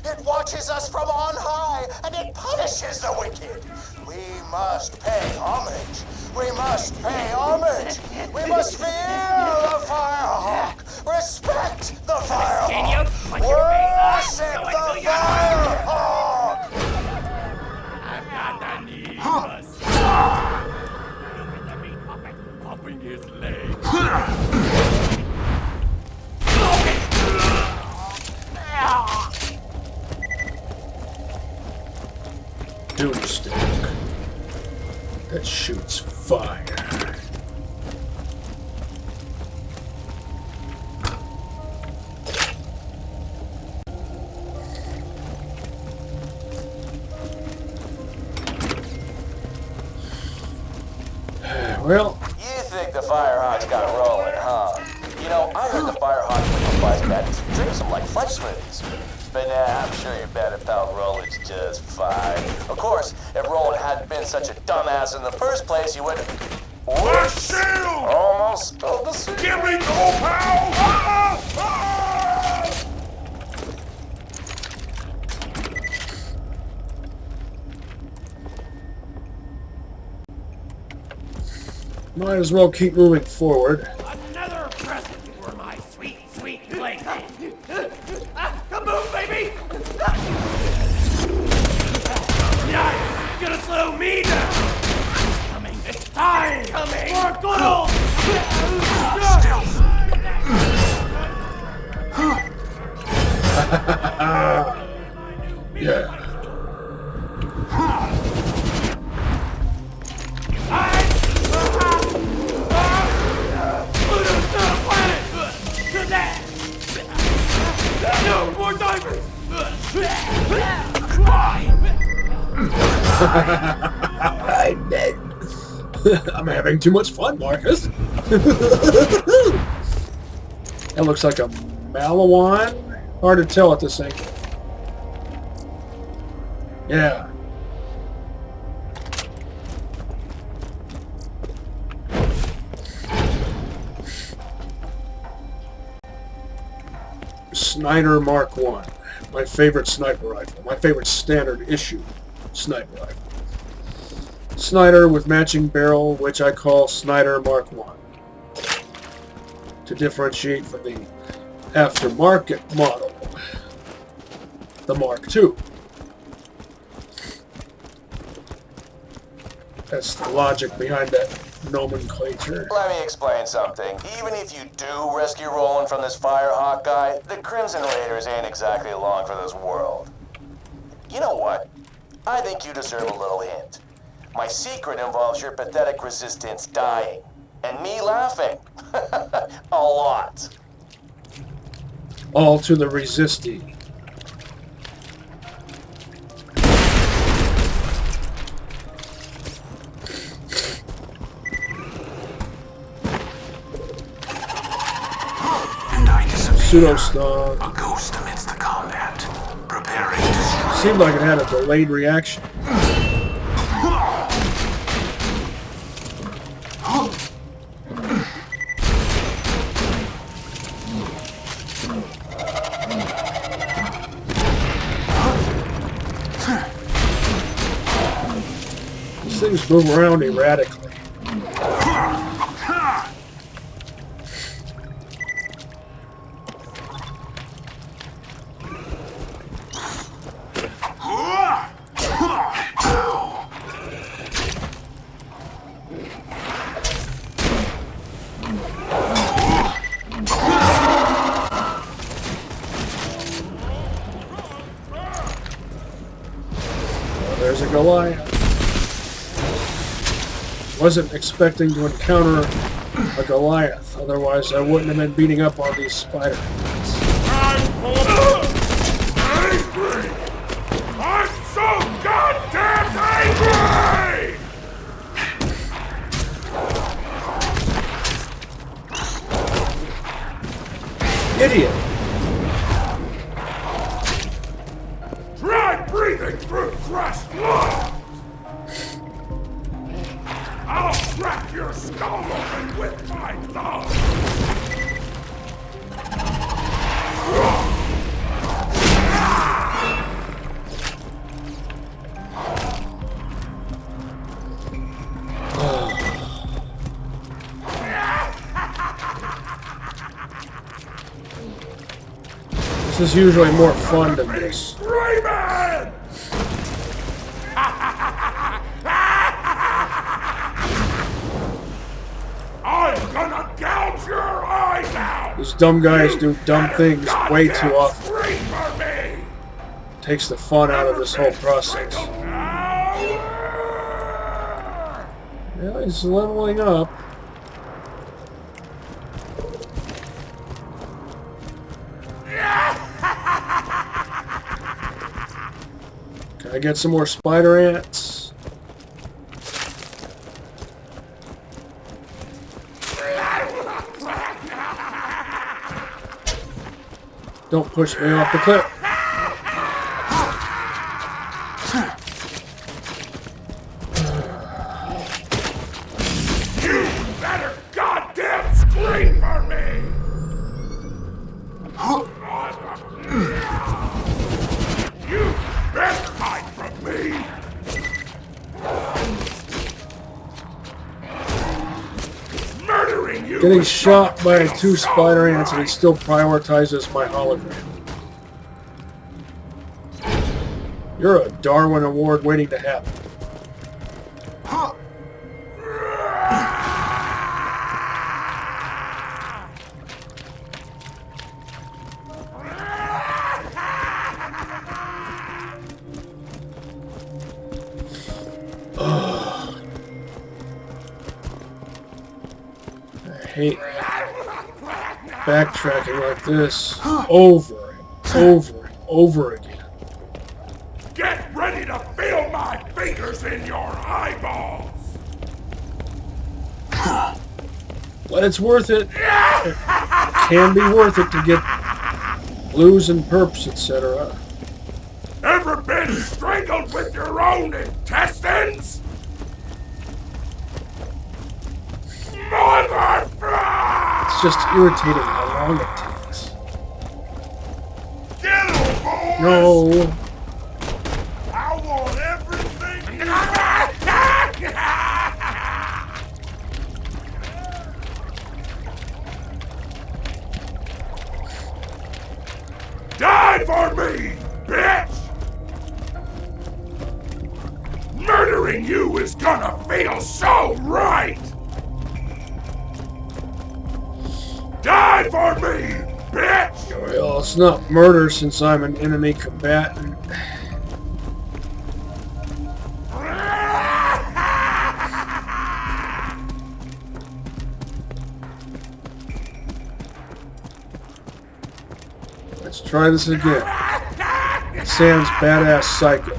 It watches us from on high, and it punishes the wicked. We must pay homage. We must pay homage. We must fear the Firehawk. Respect the Firehawk. Worship the Firehawk. I've got the need Look at the meat puppet popping his leg. Doomstick that shoots fire. Well, You think the Firehawk's got rolling, huh? You know, I heard the Firehawk liquefies baddies and drinks them like flesh smoothies. But I'm sure your better pal Roland's just fine. Of course, if Roland hadn't been such a dumbass in the first place, he would have... What's shield? Almost spilled the secret. Give me go, pal! might as well keep moving forward. Another present for my sweet, sweet plaything. Come on, baby! Nice! Gonna slow me down! Coming! It's time! Coming! For good old... Yeah. No, more divers! I'm dead. I'm having too much fun, Marcus. That looks like a Malawan. Hard to tell at this angle. Yeah. Sniper Mark 1. My favorite sniper rifle. My favorite standard issue sniper rifle. Sniper with matching barrel, which I call Sniper Mark 1. To differentiate from the aftermarket model, the Mark 2. That's the logic behind that nomenclature. Let me explain something. Even if you do rescue Roland from this Firehawk guy, the Crimson Raiders ain't exactly along for this world. You know what? I think you deserve a little hint. My secret involves your pathetic resistance dying. And me laughing. A lot. All to the resisting. Pseudo-stun. A ghost amidst the combat, preparing to... Seemed like it had a delayed reaction. These things move around erratically. there's a Goliath. Wasn't expecting to encounter a Goliath, otherwise I wouldn't have been beating up on these spider ants. Angry! I'm so goddamn angry! Idiot! Try breathing through crushed lungs! I'll crack your skull open with my thumb! This is usually more fun than this. Screaming! I'm gonna gouge your eyes out! These dumb guys do dumb things way too often. Scream for me! Takes the fun out of this whole process. Yeah, he's leveling up. Can I get some more spider ants? Don't push me off the cliff. You better goddamn scream for me! You better hide from me! Murdering you! Getting shot by 2 spider ants and he still prioritizes my hologram. You're a Darwin Award waiting to happen. I hate backtracking like this over and over and over again. Get ready to feel my fingers in your eyeballs! But it's worth it. It can be worth it to get blues and perps, etc. Ever been strangled with your own intestines? It's just irritating how long it takes. Get him, boys! No. I want everything you Die for me, bitch! Murdering you is gonna feel so right! Die for me, bitch! Well, it's not murder since I'm an enemy combatant. Let's try this again. Sam's badass psycho.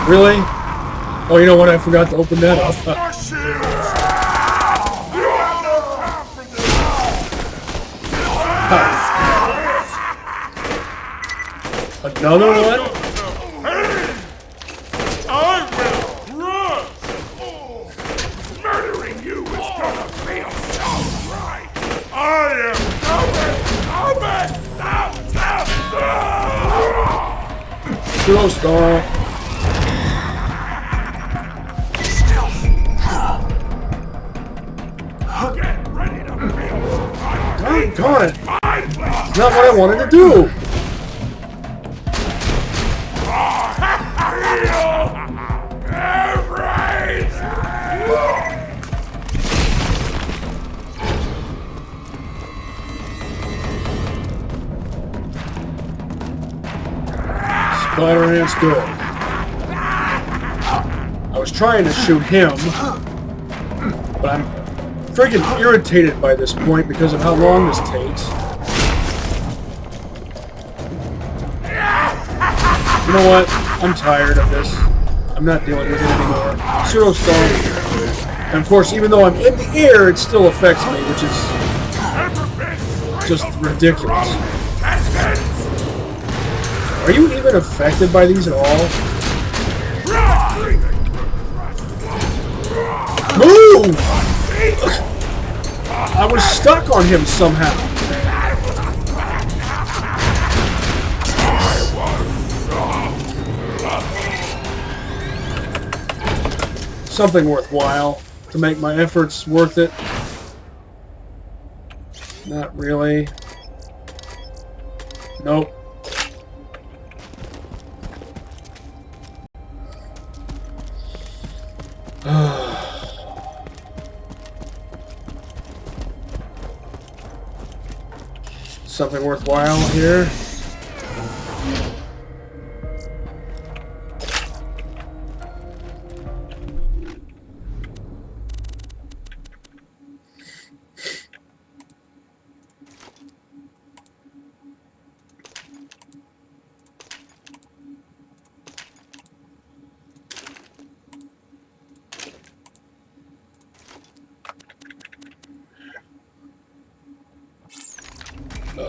Really? Oh, you know what? I forgot to open that up. Another one? I will run! Murdering you is gonna feel so right! I am coming! Zero star. Get ready to feel Darn it! Not what I wanted to do! Spider-Man's good. I was trying to shoot him, but I'm freaking irritated by this point because of how long this takes. You know what? I'm tired of this. I'm not dealing with it anymore. Pseudo-stone. And of course, even though I'm in the air, it still affects me, which is just ridiculous. Are you even affected by these at all? Move! I was stuck on him somehow. Something worthwhile to make my efforts worth it. Not really. Nope. Something worthwhile here.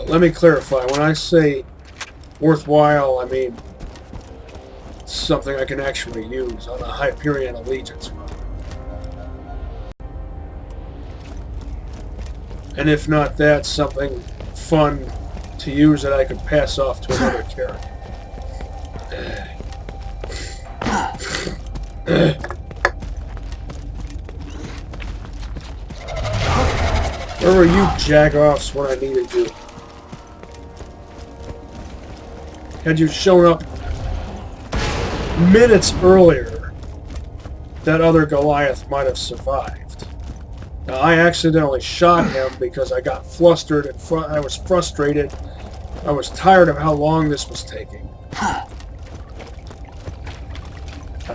Let me clarify. When I say worthwhile, I mean something I can actually use on a Hyperion Allegiance run. And if not that, something fun to use that I could pass off to another character. Where were you jagoffs when I needed you? Had you shown up minutes earlier, that other Goliath might have survived. Now, I accidentally shot him because I got flustered and I was frustrated. I was tired of how long this was taking. I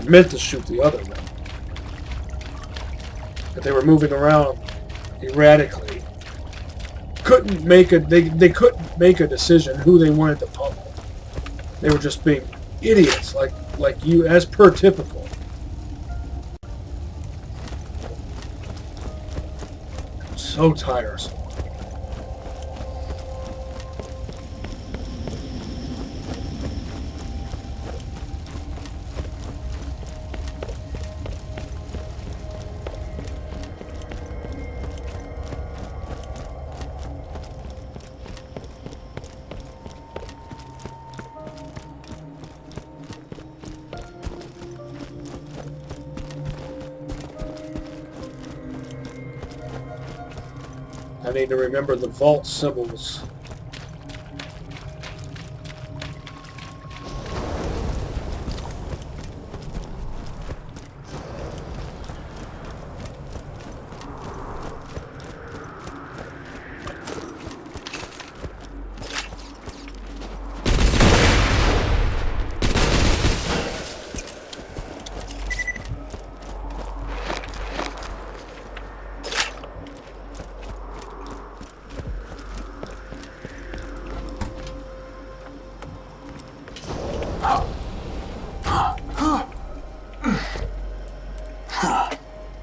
meant to shoot the other one, but they were moving around erratically. Couldn't make a they couldn't make a decision who they wanted to pummel. They were just being idiots, like you, as per typical. So tiresome. I need to remember the vault symbols.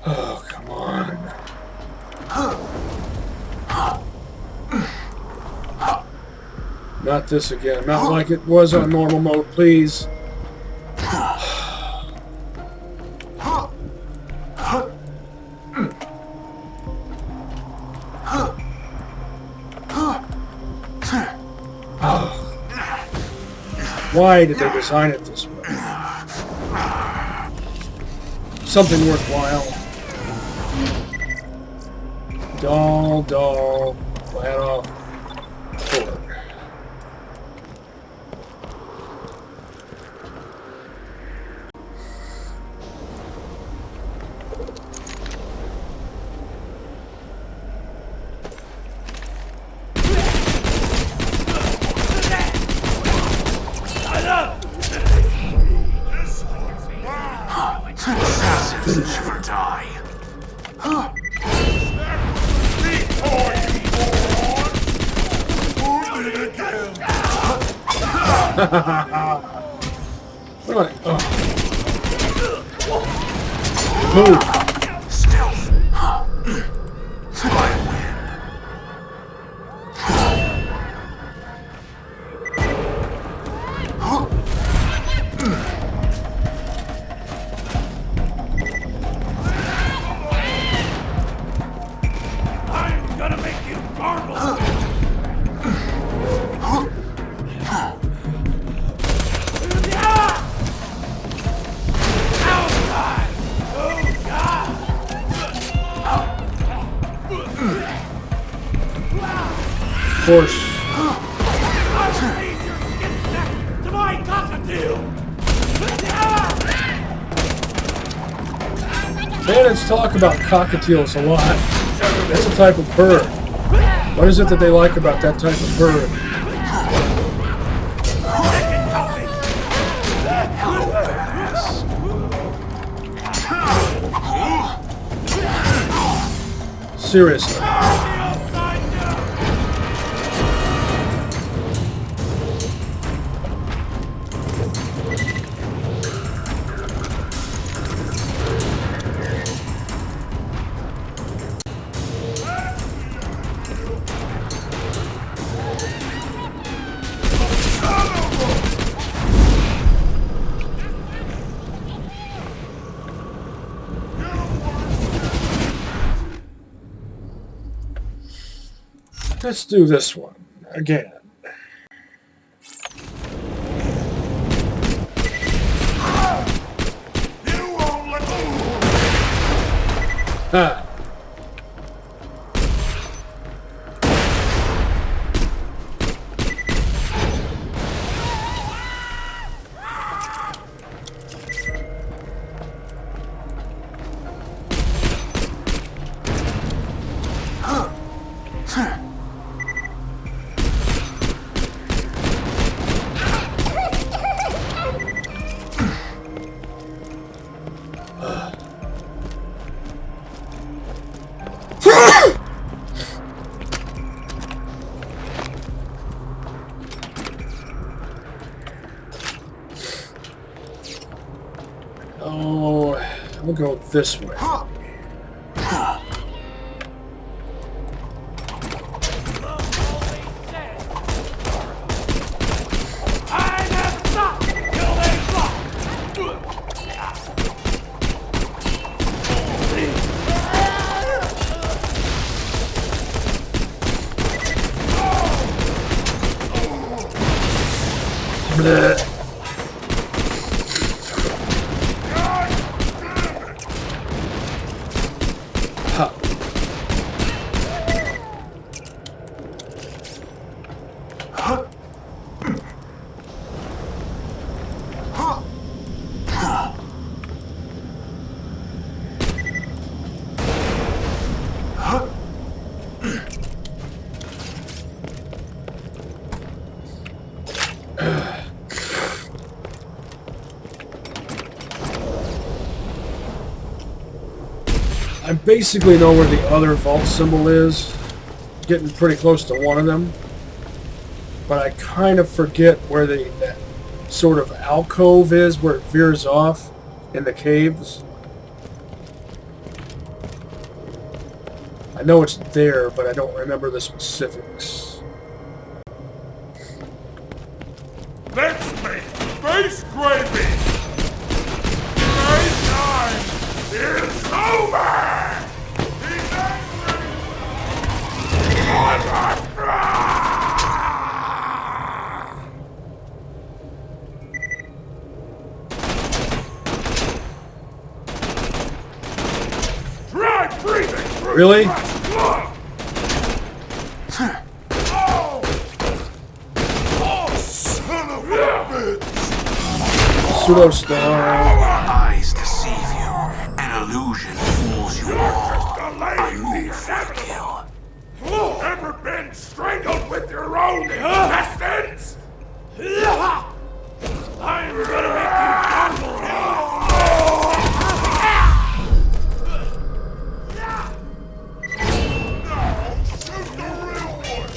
Oh, come on. Not this again. Not like it was on normal mode, please. Why did they design it this way? Something worthwhile. Doll, flat off, forward. What am I? Move. Stealth. I win. I'm gonna make you marble. Of course. To my cockatiel. Bandits talk about cockatiels a lot. That's a type of bird. What is it that they like about that type of bird? Seriously. Let's do this one again. Ah. Oh, we'll go this way. Bleh. I basically know where the other vault symbol is. Getting pretty close to one of them. But I kind of forget where that sort of alcove is, where it veers off in the caves. I know it's there, but I don't remember the specifics. Let's make space gravy! Playtime is over! Try breathing through. Really? Pseudo star. Eyes deceive you. An illusion fools you all. I move for the kill. Ever been strangled with your own intestines? I'm gonna make you gargle. Shoot the real one.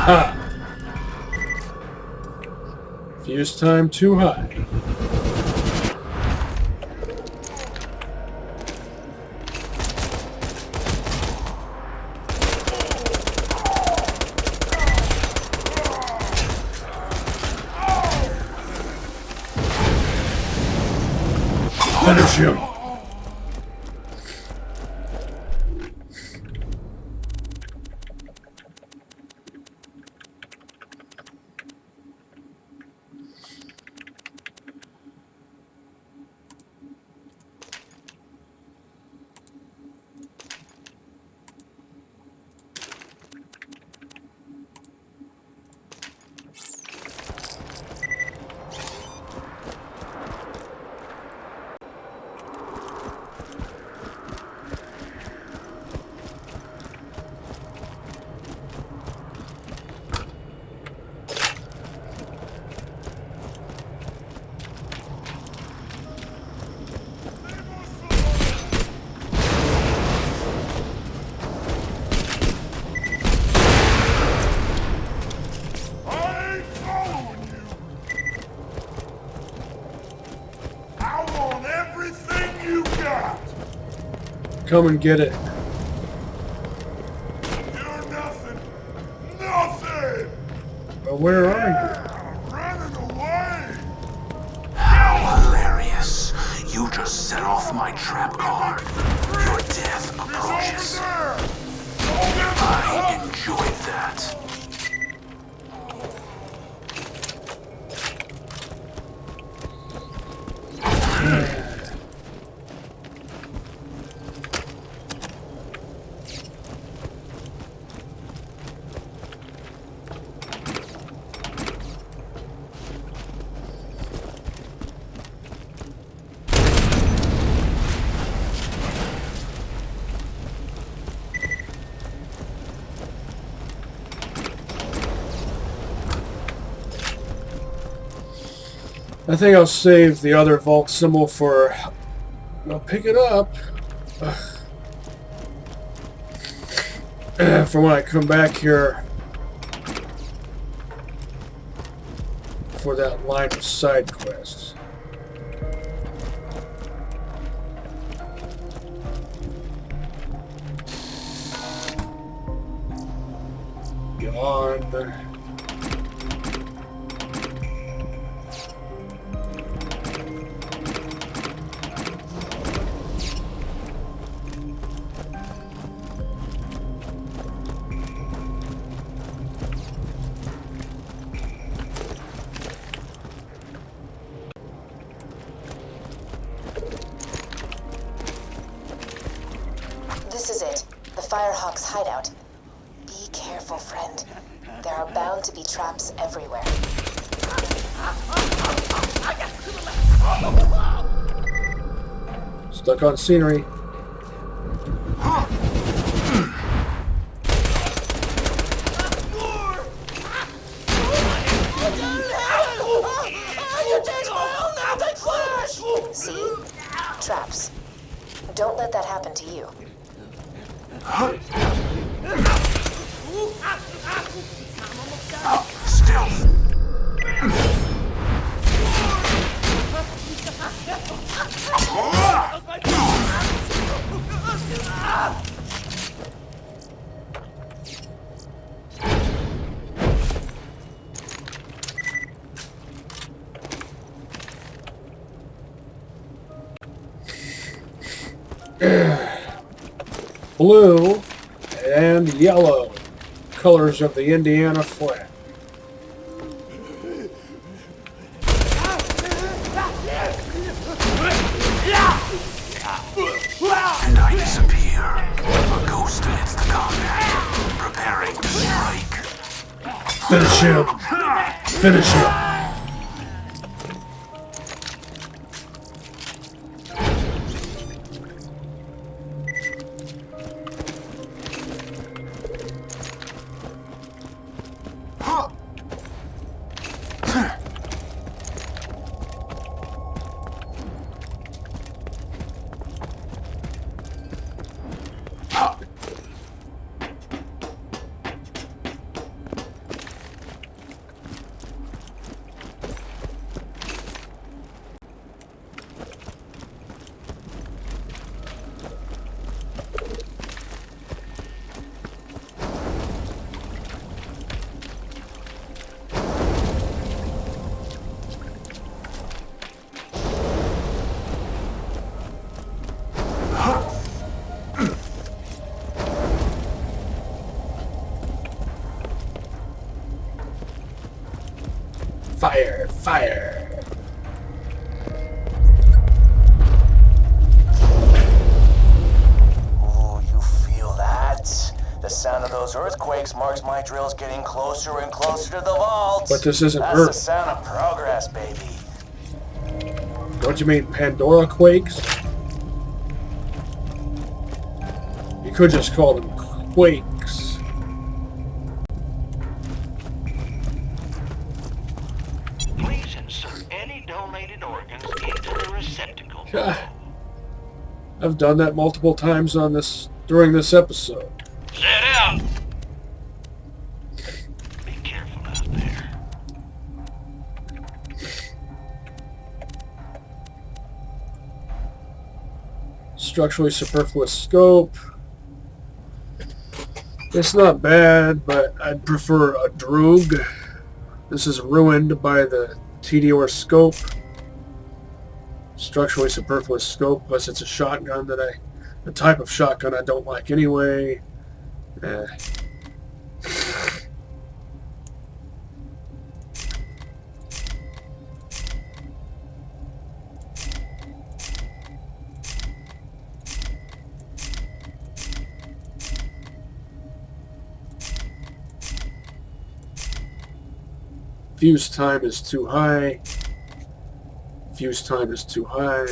Ha! Fuse time too high. Finish him. Come and get it. You're nothing. Nothing! But where are you? Running away! How hilarious. You just set off my trap card. Your death approaches. I enjoyed that. I think I'll save the other vault symbol for... I'll pick it up. For when I come back here for that line of side quests. Yawn. This is it. The Firehawk's hideout. Be careful, friend. There are bound to be traps everywhere. Stuck on scenery. See? Traps. Don't let that happen to you. Stealth. Blue and yellow, colors of the Indiana flag. And I disappear. A ghost amidst the combat, preparing to strike. Finish him! Finish him! Fire! Fire! Oh, you feel that? The sound of those earthquakes marks my drills getting closer and closer to the vault. But this isn't That's Earth. the sound of progress, baby. Don't you mean Pandora quakes? You could just call them quakes. Please insert any donated organs into the receptacle. I've done that multiple times on this during this episode. Zer0. Be careful out there. Structurally superfluous scope. It's not bad, but I'd prefer a Droog. This is ruined by the TDR scope. Structurally superfluous scope, plus it's a shotgun that the type of shotgun I don't like anyway. Fuse time is too high. Fuse time is too high.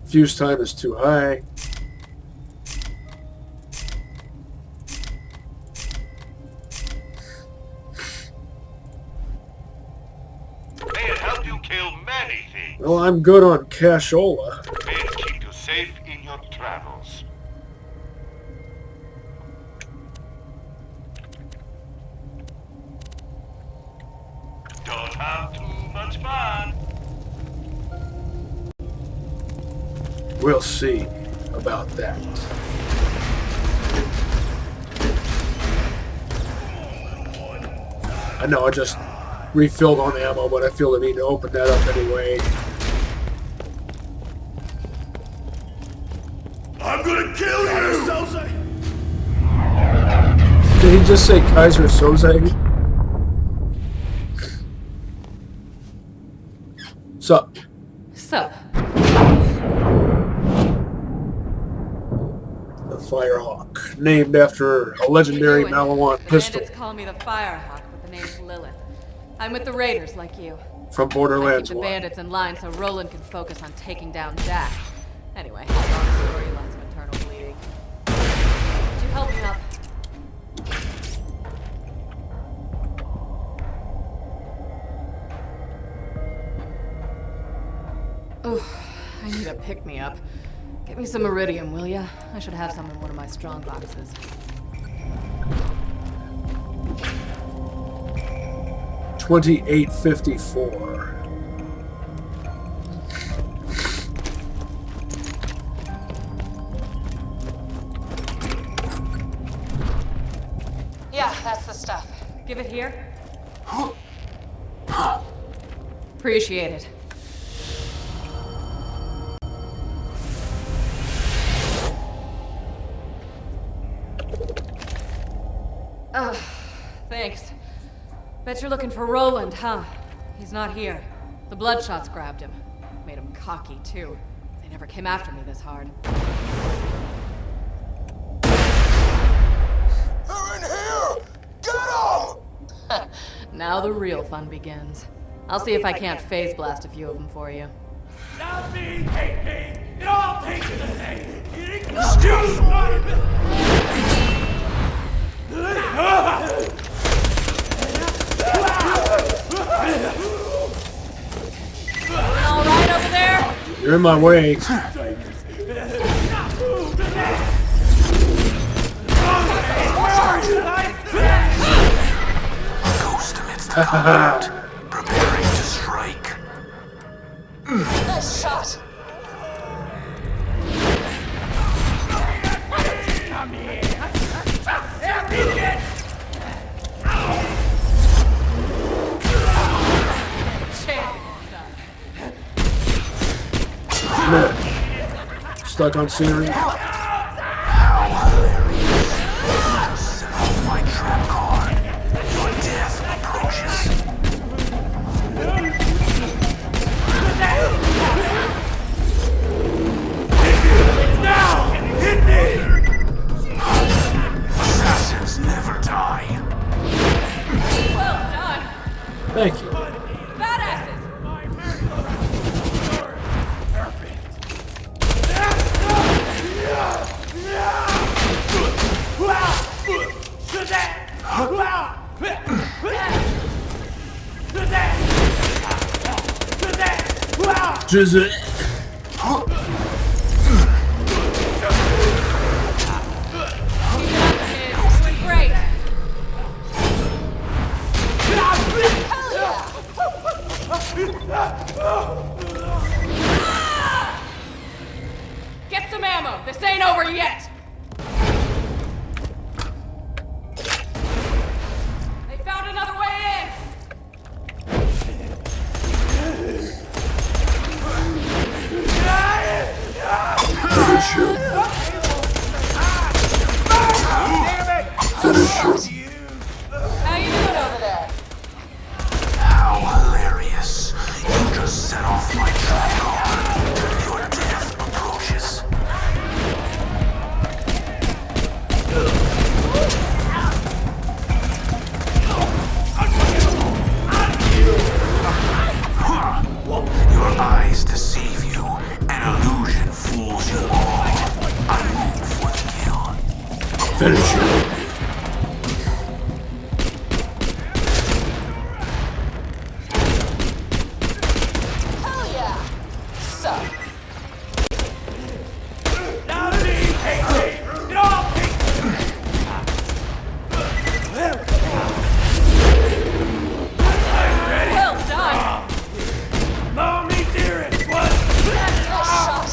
Fuse time is too high. May it help you kill many things. Well, I'm good on cashola. May it keep you safe in your travels. Don't have too much fun. We'll see about that. I know I just refilled on ammo, but I feel the need to open that up anyway. I'm gonna kill you! Did he just say Kaiser Soze? Sup? Sup? The Firehawk, named after a legendary Malawan pistol Bandits call me the Firehawk, but the name's Lilith. I'm with the Raiders, like you. from I Borderlands keep the 1. bandits in line so Roland can focus on taking down Jack. Anyway, long story, lots of internal bleeding. Could you help me up? Oh, I need a pick-me-up. Get me some iridium, will ya? I should have some in one of my strong boxes. $28.54. Yeah, that's the stuff. Give it here. Appreciate it. Thanks. Bet you're looking for Roland, huh? He's not here. The Bloodshots grabbed him. Made him cocky, too. They never came after me this hard. They're in here! Get them! Now the real fun begins. I'll see if I can't phase blast a few of them for you. Stop me, hate me! It all takes the same! Excuse All right over there? You're in my way. Ghost amidst the combat, preparing to strike. Nice shot. Stuck on scenery. How hilarious. Set off my trap card. Your death approaches. Thank you. Badasses! Judson. Doing great. Get some ammo. This ain't over yet. They found another way in. Finish him. Finish him. How you doing over there? How hilarious. You just set off my trap card. Your death approaches. Your eyes deceive you. An illusion fools you all. I move for the kill. Finish him. Hell yeah! Sup? Well done. Mommy dearest, what? Nice shot.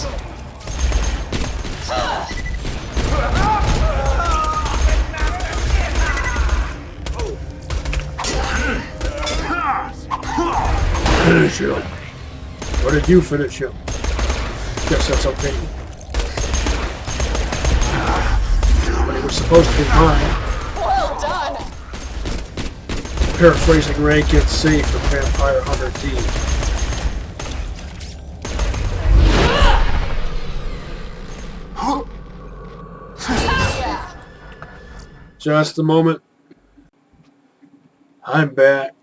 Finish him. Or did you finish him? Guess that's okay. But it was supposed to be mine. Well done. Paraphrasing Ray gets safe from Vampire Hunter D. Hell yeah! Just a moment. I'm back.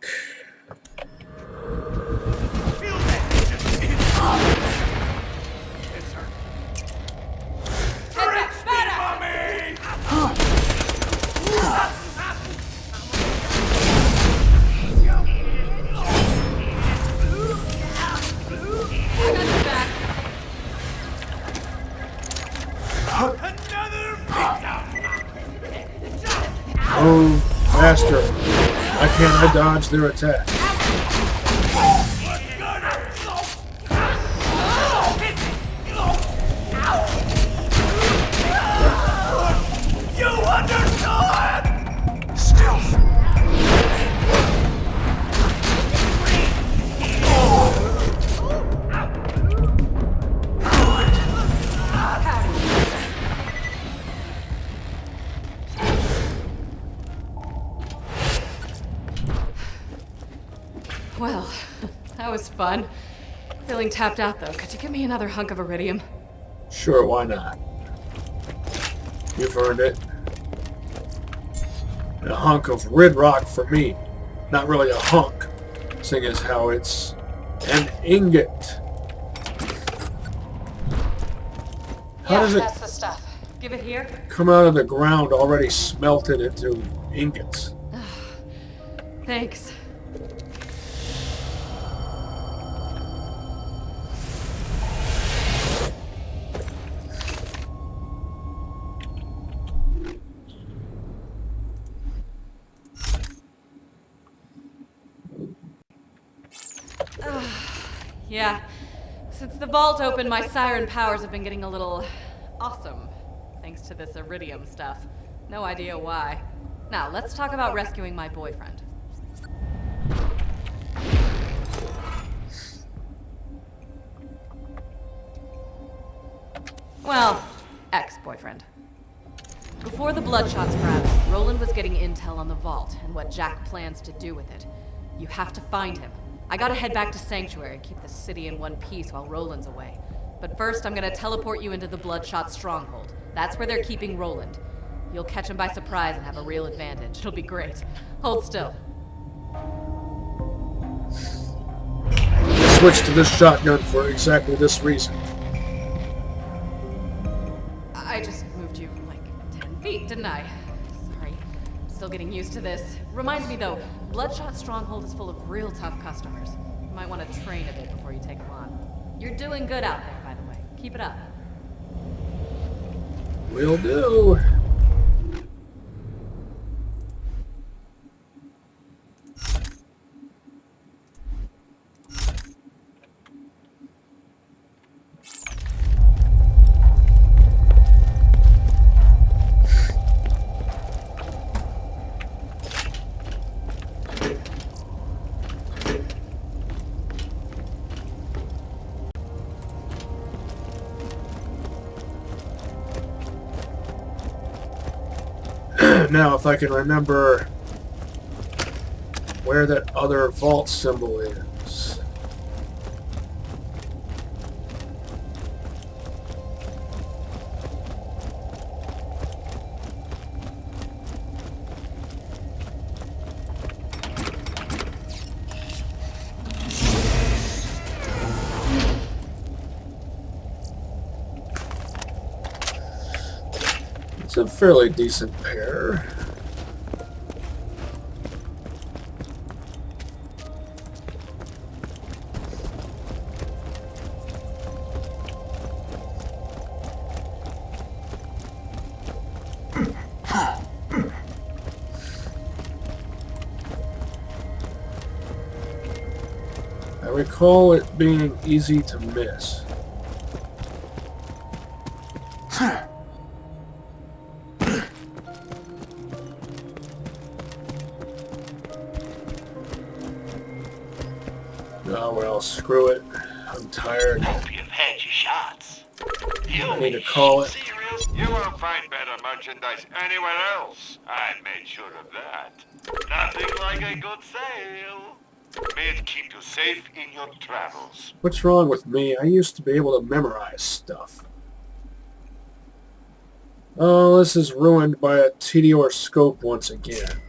Oh, faster. Why can't I dodge their attack? You understood! Stealth. Well, that was fun. Feeling tapped out though. Could you give me another hunk of iridium? Sure, why not? You've earned it. And a hunk of red rock for me. Not really a hunk, seeing as how it's an ingot. How does it That's the stuff. Give it here. come out of the ground already smelted into ingots? Thanks. Yeah. Since the vault opened, my siren powers have been getting a little awesome. Thanks to this iridium stuff. No idea why. Now, let's talk about rescuing my boyfriend. Well, ex-boyfriend. Before the Bloodshots grabbed him, Roland was getting intel on the vault and what Jack plans to do with it. You have to find him. I gotta head back to Sanctuary and keep the city in one piece while Roland's away. But first, I'm gonna teleport you into the Bloodshot stronghold. That's where they're keeping Roland. You'll catch him by surprise and have a real advantage. It'll be great. Hold still. I switched to this shotgun for exactly this reason. I just moved you like 10 feet, didn't I? Sorry. Still getting used to this. Reminds me though, Bloodshot Stronghold is full of real tough customers. You might want to train a bit before you take them on. You're doing good out there, by the way. Keep it up. Will do. Now, if I can remember where that other vault symbol is. It's a fairly decent pair. I recall it being easy to miss. Oh well, screw it. I'm tired. Hope you've had your shots. I need to call it. Serious? You won't find better merchandise anywhere else. I made sure of that. Nothing like a good sale. May it keep you safe in your travels. What's wrong with me? I used to be able to memorize stuff. Oh, this is ruined by a TDR scope once again.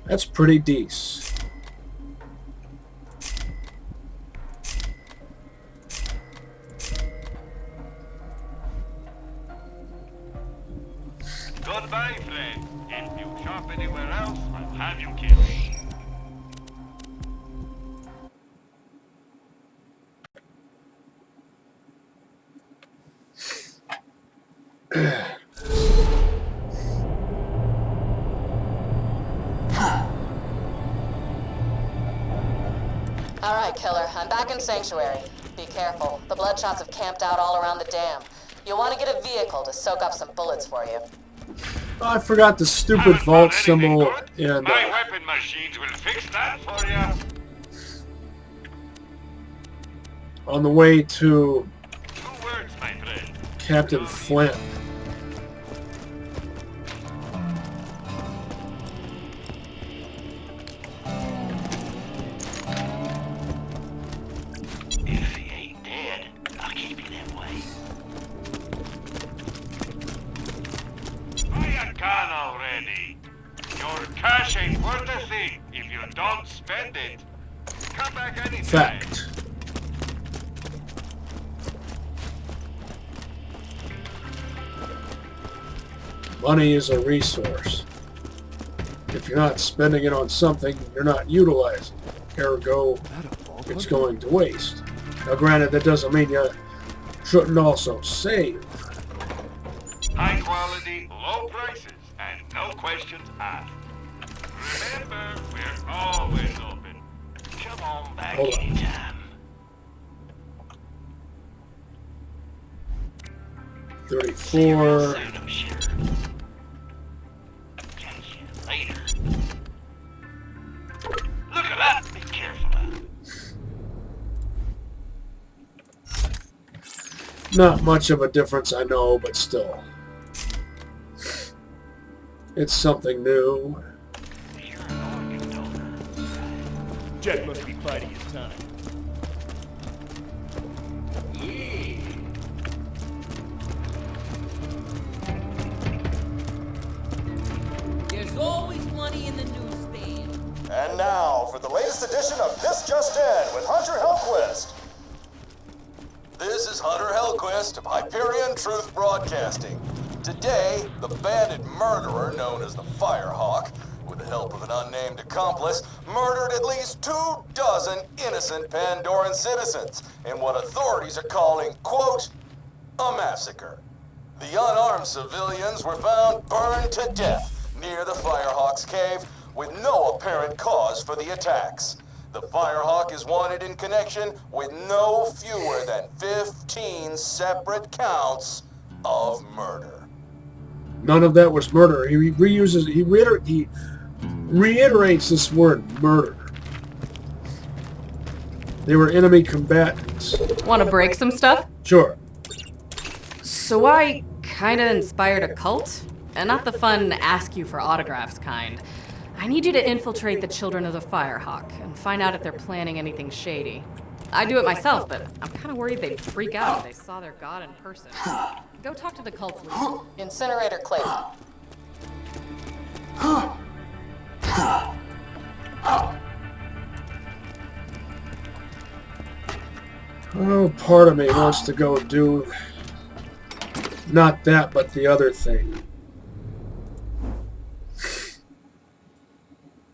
That's pretty decent. Goodbye, friend. If you shop anywhere else, I'll have you killed. Alright, Killer, I'm back in Sanctuary. Be careful. The Bloodshots have camped out all around the dam. You'll want to get a vehicle to soak up some bullets for you. Oh, I forgot the stupid vault symbol in My weapon machines will fix that for you. on the way to 2 words, my friend. Captain Flint. If he ain't dead, I'll keep you that way. Buy a gun already. Your cash ain't worth a thing if you don't spend it. Come back anytime. Fact. Money is a resource. If you're not spending it on something, you're not utilizing it. Ergo, it's going to waste. Now granted, that doesn't mean you shouldn't also save. High quality, low prices, and no questions asked. Remember, we're always open. Come on back Hold on. anytime. 34. I'm sure. Catch you later. Look at that. Be careful. Not much of a difference, I know, but still. It's something new. Jack must be biding his time. There's always money in the newsstand. And now for the latest edition of This Just In with Hunter Hellquist. This is Hunter Hellquist of Hyperion Truth Broadcasting. Today, the bandit murderer known as the Firehawk, with the help of an unnamed accomplice, murdered at least 24 innocent Pandoran citizens in what authorities are calling, quote, a massacre. The unarmed civilians were found burned to death near the Firehawk's cave with no apparent cause for the attacks. The Firehawk is wanted in connection with no fewer than 15 separate counts of murder. None of that was murder. He reiterates this word, murder. They were enemy combatants. Want to break some stuff? Sure. So I kinda inspired a cult? And not the fun ask you for autographs kind. I need you to infiltrate the Children of the Firehawk and find out if they're planning anything shady. I'd do it myself, but I'm kinda worried they'd freak out if they saw their god in person. Go talk to the cult's leader. Incinerator Clayton. Oh, part of me wants to go do not that, but the other thing.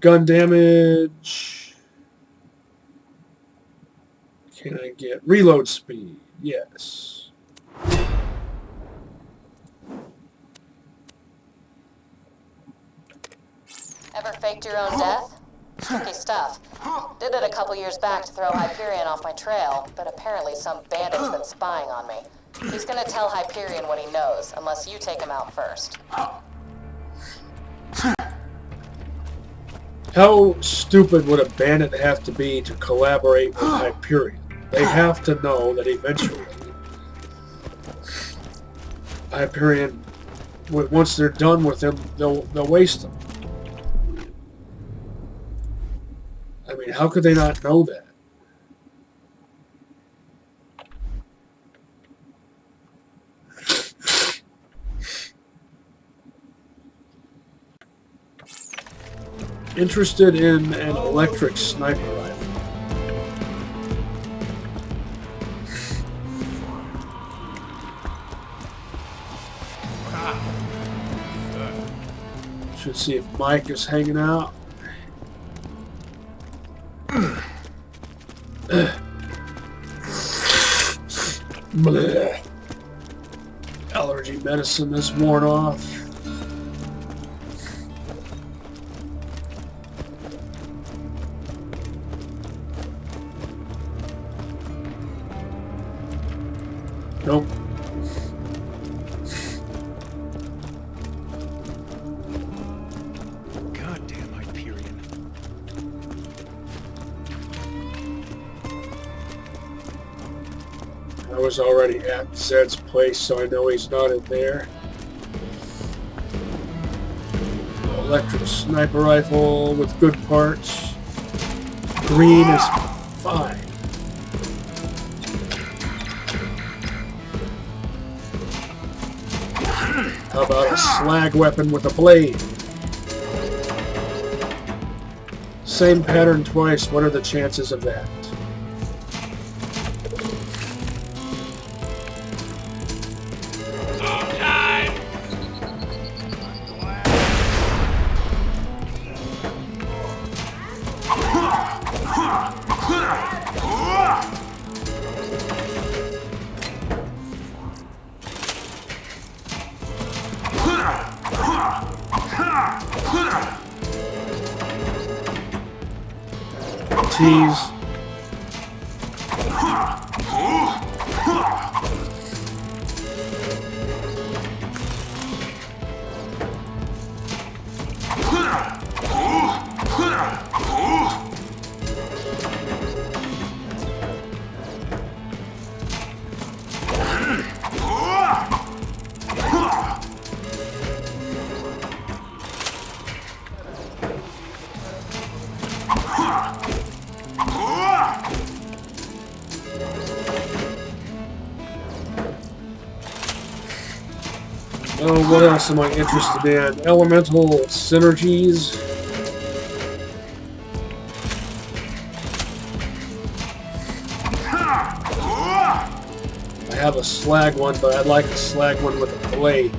Gun damage. Can I get reload speed? Yes. Ever faked your own death? Tricky stuff. Did it a couple years back to throw Hyperion off my trail, but apparently some bandit's been spying on me. He's gonna tell Hyperion what he knows, unless you take him out first. How stupid would a bandit have to be to collaborate with Hyperion? They have to know that eventually Hyperion, once they're done with him, they'll waste him. I mean, how could they not know that? Interested in an electric sniper rifle. Should see if Mike is hanging out. Blech. Allergy medicine is worn off. Nope. Goddamn Hyperion. I was already at Zed's place, so I know he's not in there. Electric sniper rifle with good parts. Green is fine. How about a slag weapon with a blade? Same pattern twice. What are the chances of that? Tease. Oh, what else am I interested in? Elemental synergies. I have a slag one, but I'd like a slag one with a blade.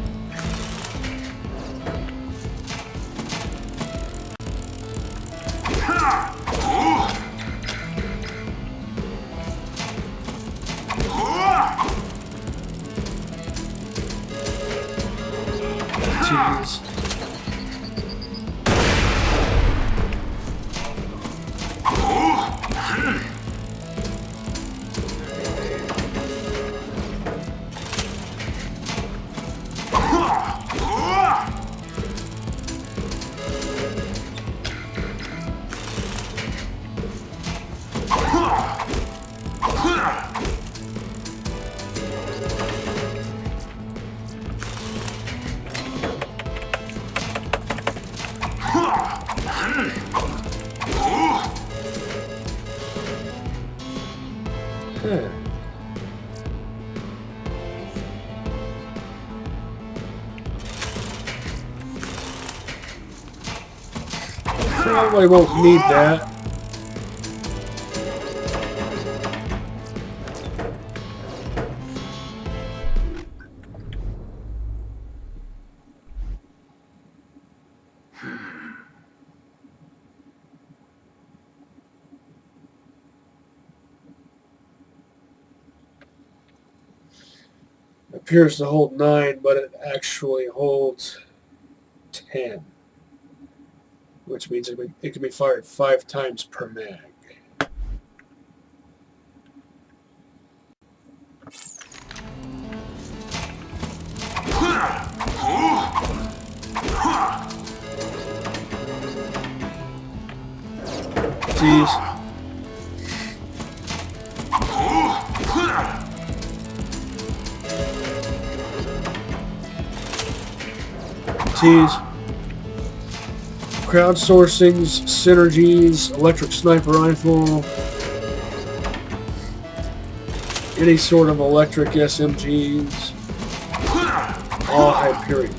Jeez. Probably won't need that. Appears to hold 9, but it actually holds 10. Which means it can be fired 5 times per mag. Jeez. Jeez. Crowdsourcings, synergies, electric sniper rifle, any sort of electric SMGs, all Hyperion.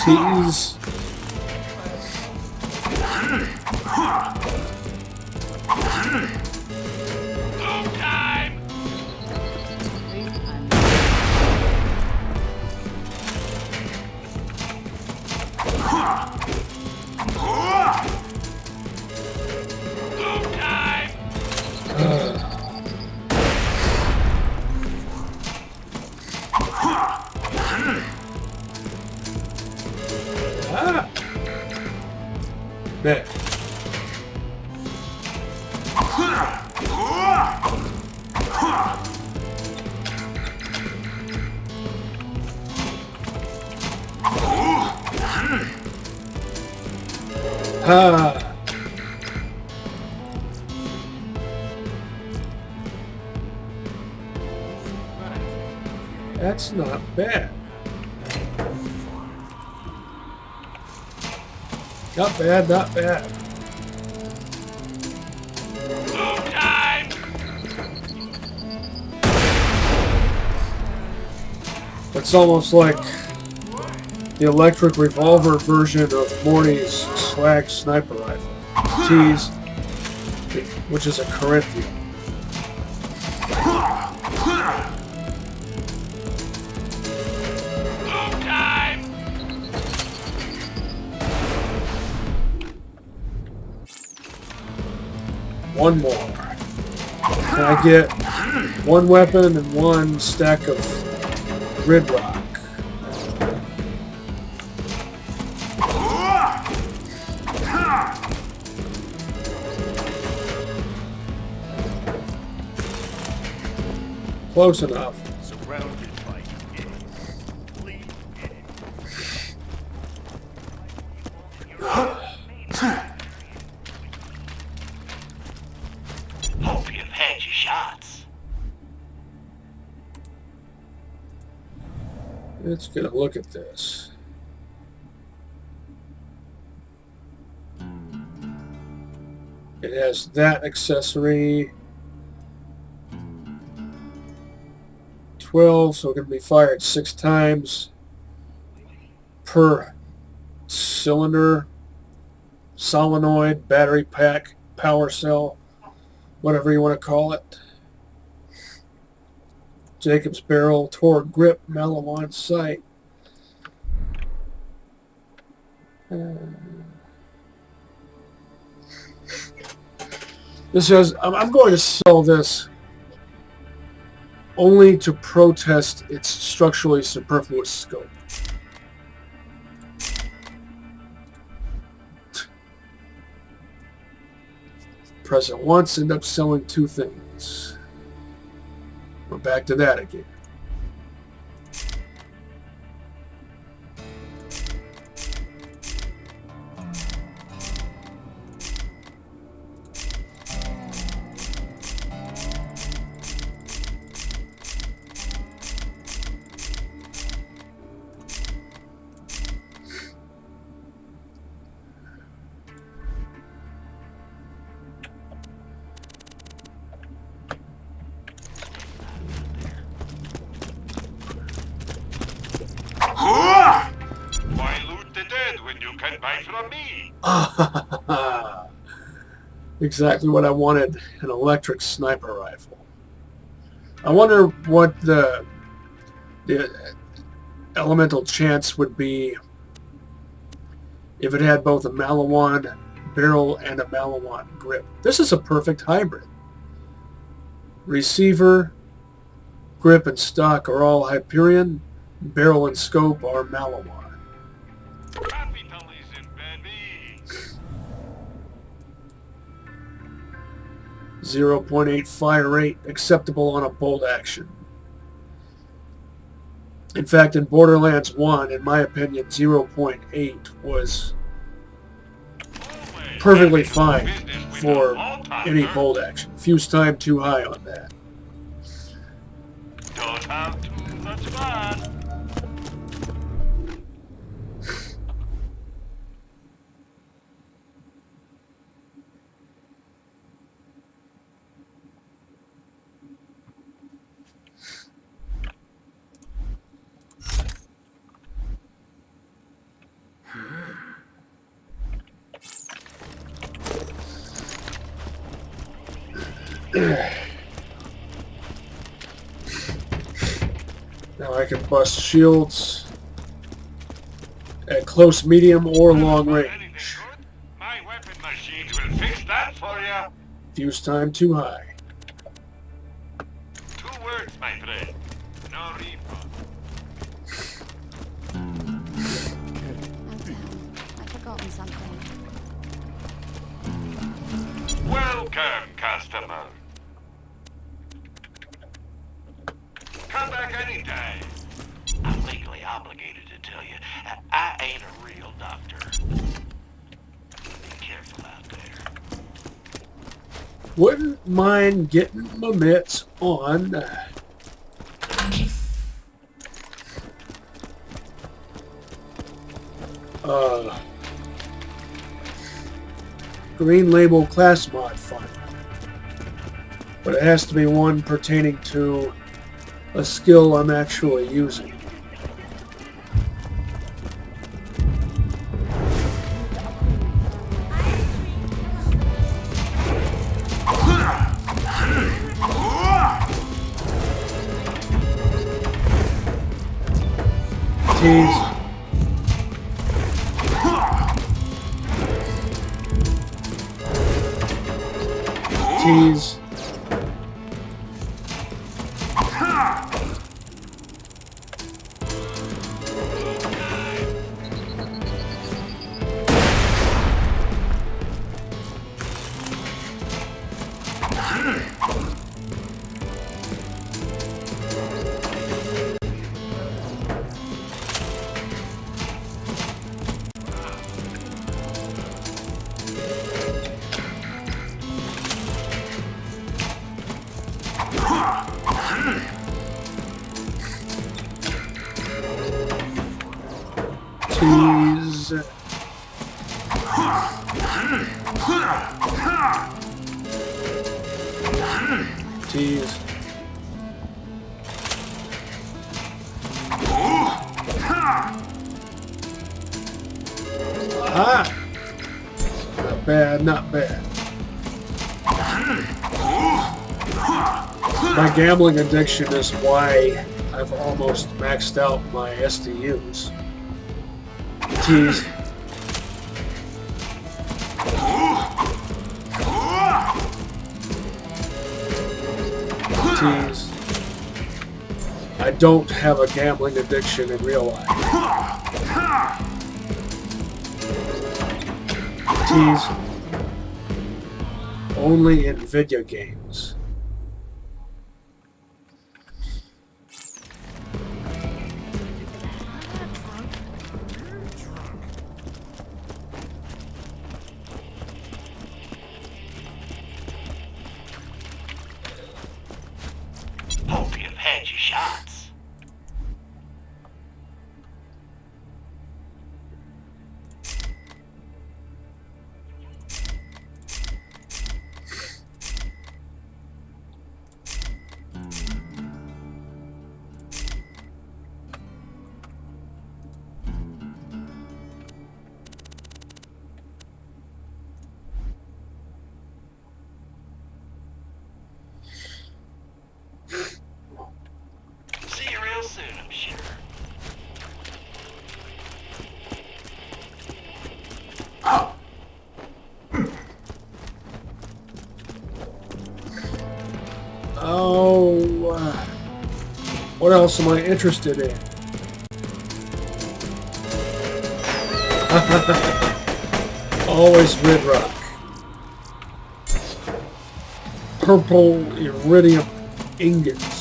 Tease. Bet. Ha! That's not bad. Not bad, not bad. It's almost like the electric revolver version of Morty's slag sniper rifle. Tease, which is a Corinthian. One more. Can I get one weapon and one stack of grid rock? Close enough. Surrounded by Let's get a look at this. It has that accessory. 12, so it can be fired 6 times per cylinder, solenoid, battery pack, power cell, whatever you want to call it. Jacob's barrel, Torque grip, Malawan sight. This says, I'm going to sell this only to protest its structurally superfluous scope. Press it once, end up selling 2 things. We're back to that again. Why loot the dead when you can buy from me? Exactly what I wanted, an electric sniper rifle. I wonder what the elemental chance would be if it had both a Malawan barrel and a Malawan grip. This is a perfect hybrid. Receiver, grip, and stock are all Hyperion. Barrel and scope are Malawan. Capitalism, baby. 0.8 fire rate, acceptable on a bolt action. In fact, in Borderlands 1, in my opinion, 0.8 was perfectly fine for any bolt action. Fuse time too high on that. Don't have too much fun. Now I can bust shields at close, medium, or long range. My weapon machines will fix that for you. Fuse time too high. 2 words, my friend. No refund. I've forgotten something. Welcome, customer. Come back anytime. I'm legally obligated to tell you, I ain't a real doctor. Be careful out there. Wouldn't mind getting my mitts on Green Label class mod file. But it has to be one pertaining to a skill I'm actually using. Tease. Tease. Tease. Ah! Not bad, not bad. My gambling addiction is why I've almost maxed out my SDUs. Tease. Tease. I don't have a gambling addiction in real life. Tease. Only in video games. Hope you've had your shots. See you real soon, I'm sure. Oh, what else am I interested in? Always Red Rock. Purple iridium ingots.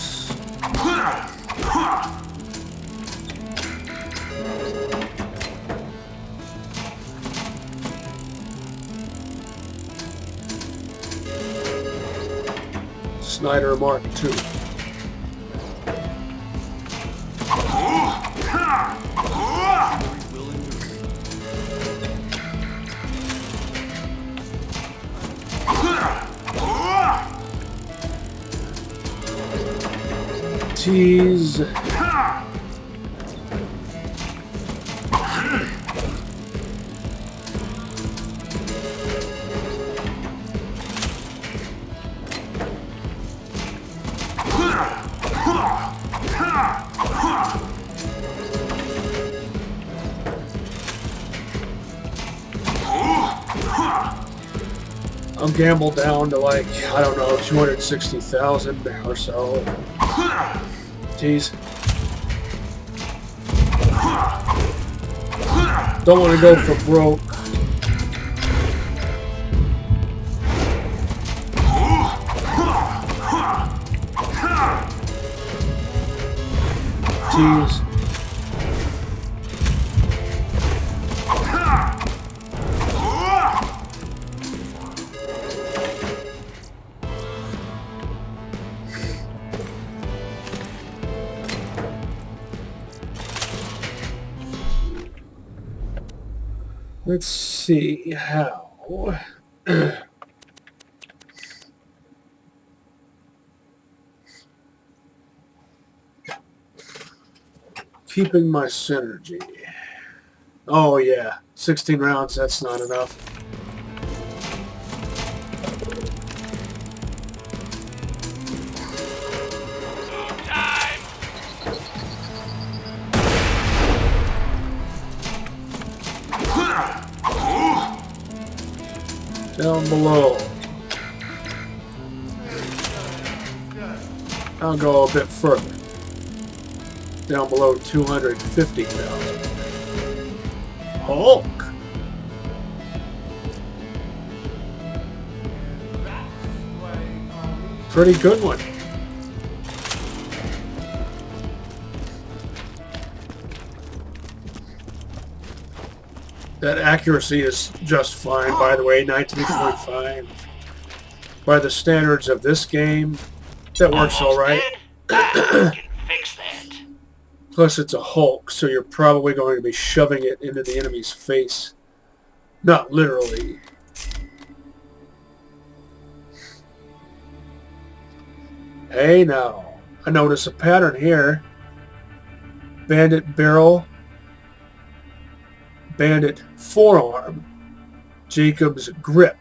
Snyder Mark II. Tease. I'll gamble down to like, I don't know, 260,000 or so. Tease. Don't want to go for broke. Tease. Let's see how. Keeping my synergy. Oh yeah, 16 rounds, that's not enough. Down below. I'll go a bit further. Down below 250,000. Hulk. Pretty good one. That accuracy is just fine, by the way, 19.5. By the standards of this game, that works alright. Fix that. Plus it's a Hulk, so you're probably going to be shoving it into the enemy's face. Not literally. Hey now, I notice a pattern here. Bandit barrel, bandit forearm, Jacob's grip.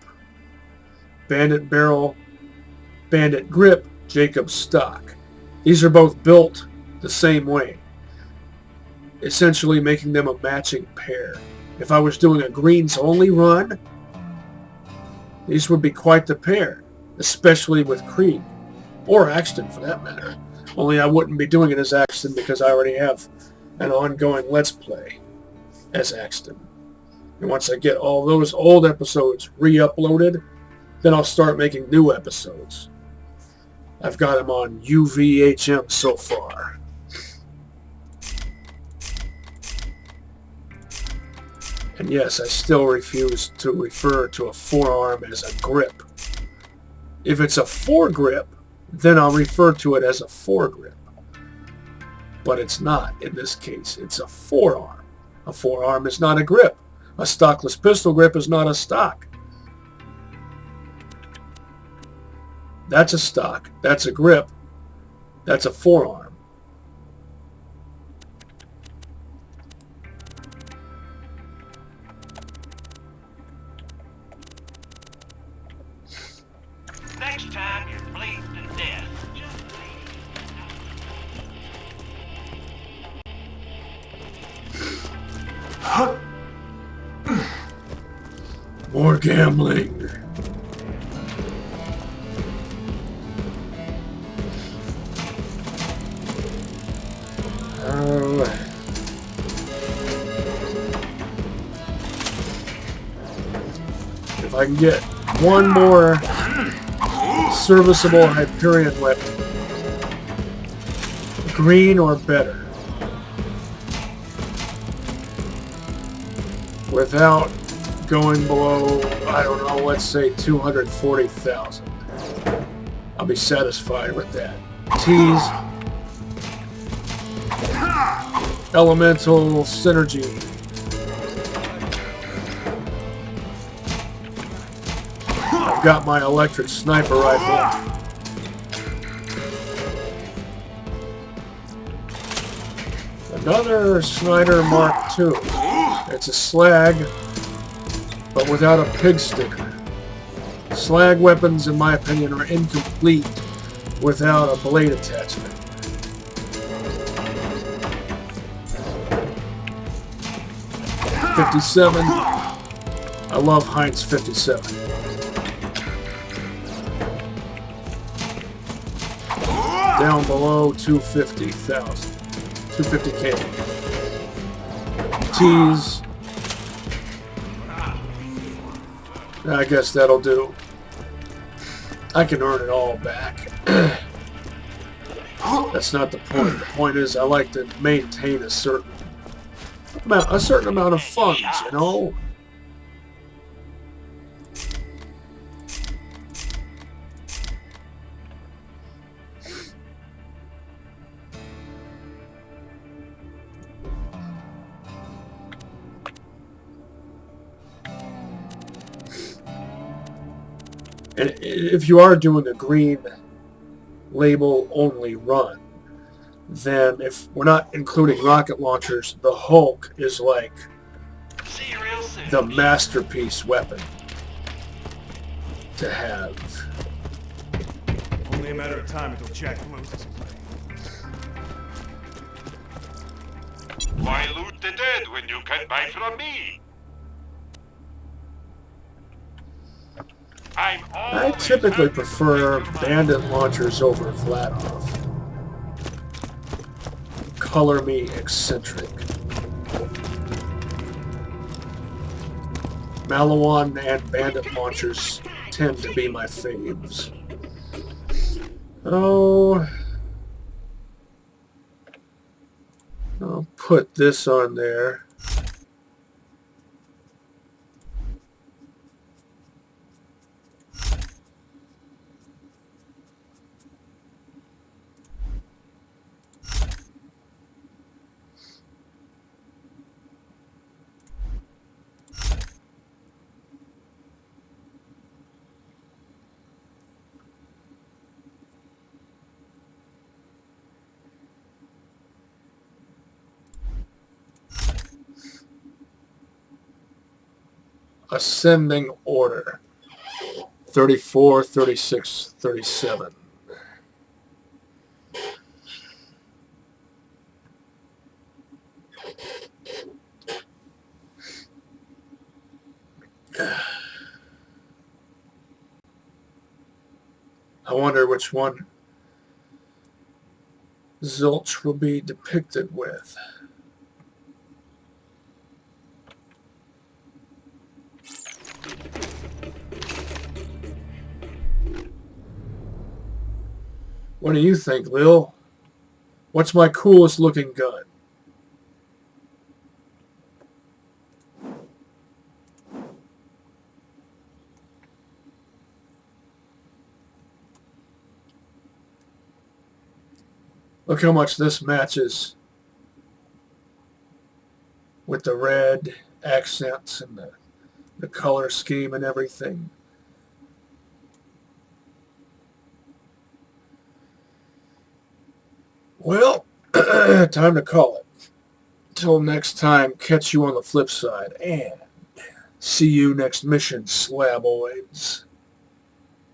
Bandit barrel, bandit grip, Jacob's stock. These are both built the same way, essentially making them a matching pair. If I was doing a greens only run, these would be quite the pair, especially with Krieg, or Axton for that matter. Only I wouldn't be doing it as Axton because I already have an ongoing Let's Play as Axton. And once I get all those old episodes re-uploaded, then I'll start making new episodes. I've got them on UVHM so far. And yes, I still refuse to refer to a forearm as a grip. If it's a foregrip, then I'll refer to it as a foregrip. But it's not in this case. It's a forearm. A forearm is not a grip. A stockless pistol grip is not a stock. That's a stock. That's a grip. That's a forearm. Next time you're bleeding to death, just More gambling. If I can get one more serviceable Hyperion weapon, green or better, without going below, I don't know, let's say 240,000. I'll be satisfied with that. Tease, elemental synergy. I've got my electric sniper rifle. Another Snyder Mark II. It's a slag, but without a pig sticker. Slag weapons, in my opinion, are incomplete without a blade attachment. .57. I love Heinz 57. Down below 250,000. 250K. Tease. I guess that'll do. I can earn it all back. That's not the point. The point is I like to maintain a certain amount of funds, you know? And if you are doing a green label only run, then if we're not including rocket launchers, the Hulk is like the masterpiece weapon to have. Only a matter of time until Jack loses. why loot the dead when you can buy from me? I typically prefer bandit launchers over Vladov. Color me eccentric. Malawan and bandit launchers tend to be my faves. Oh, I'll put this on there. Ascending order. 34, 36, 37. I wonder which one Zilch will be depicted with. What do you think, Lil? What's my coolest looking gun? Look how much this matches with the red accents and the color scheme and everything. Well, time to call it. Till next time, catch you on the flip side, and see you next mission, Slaboids.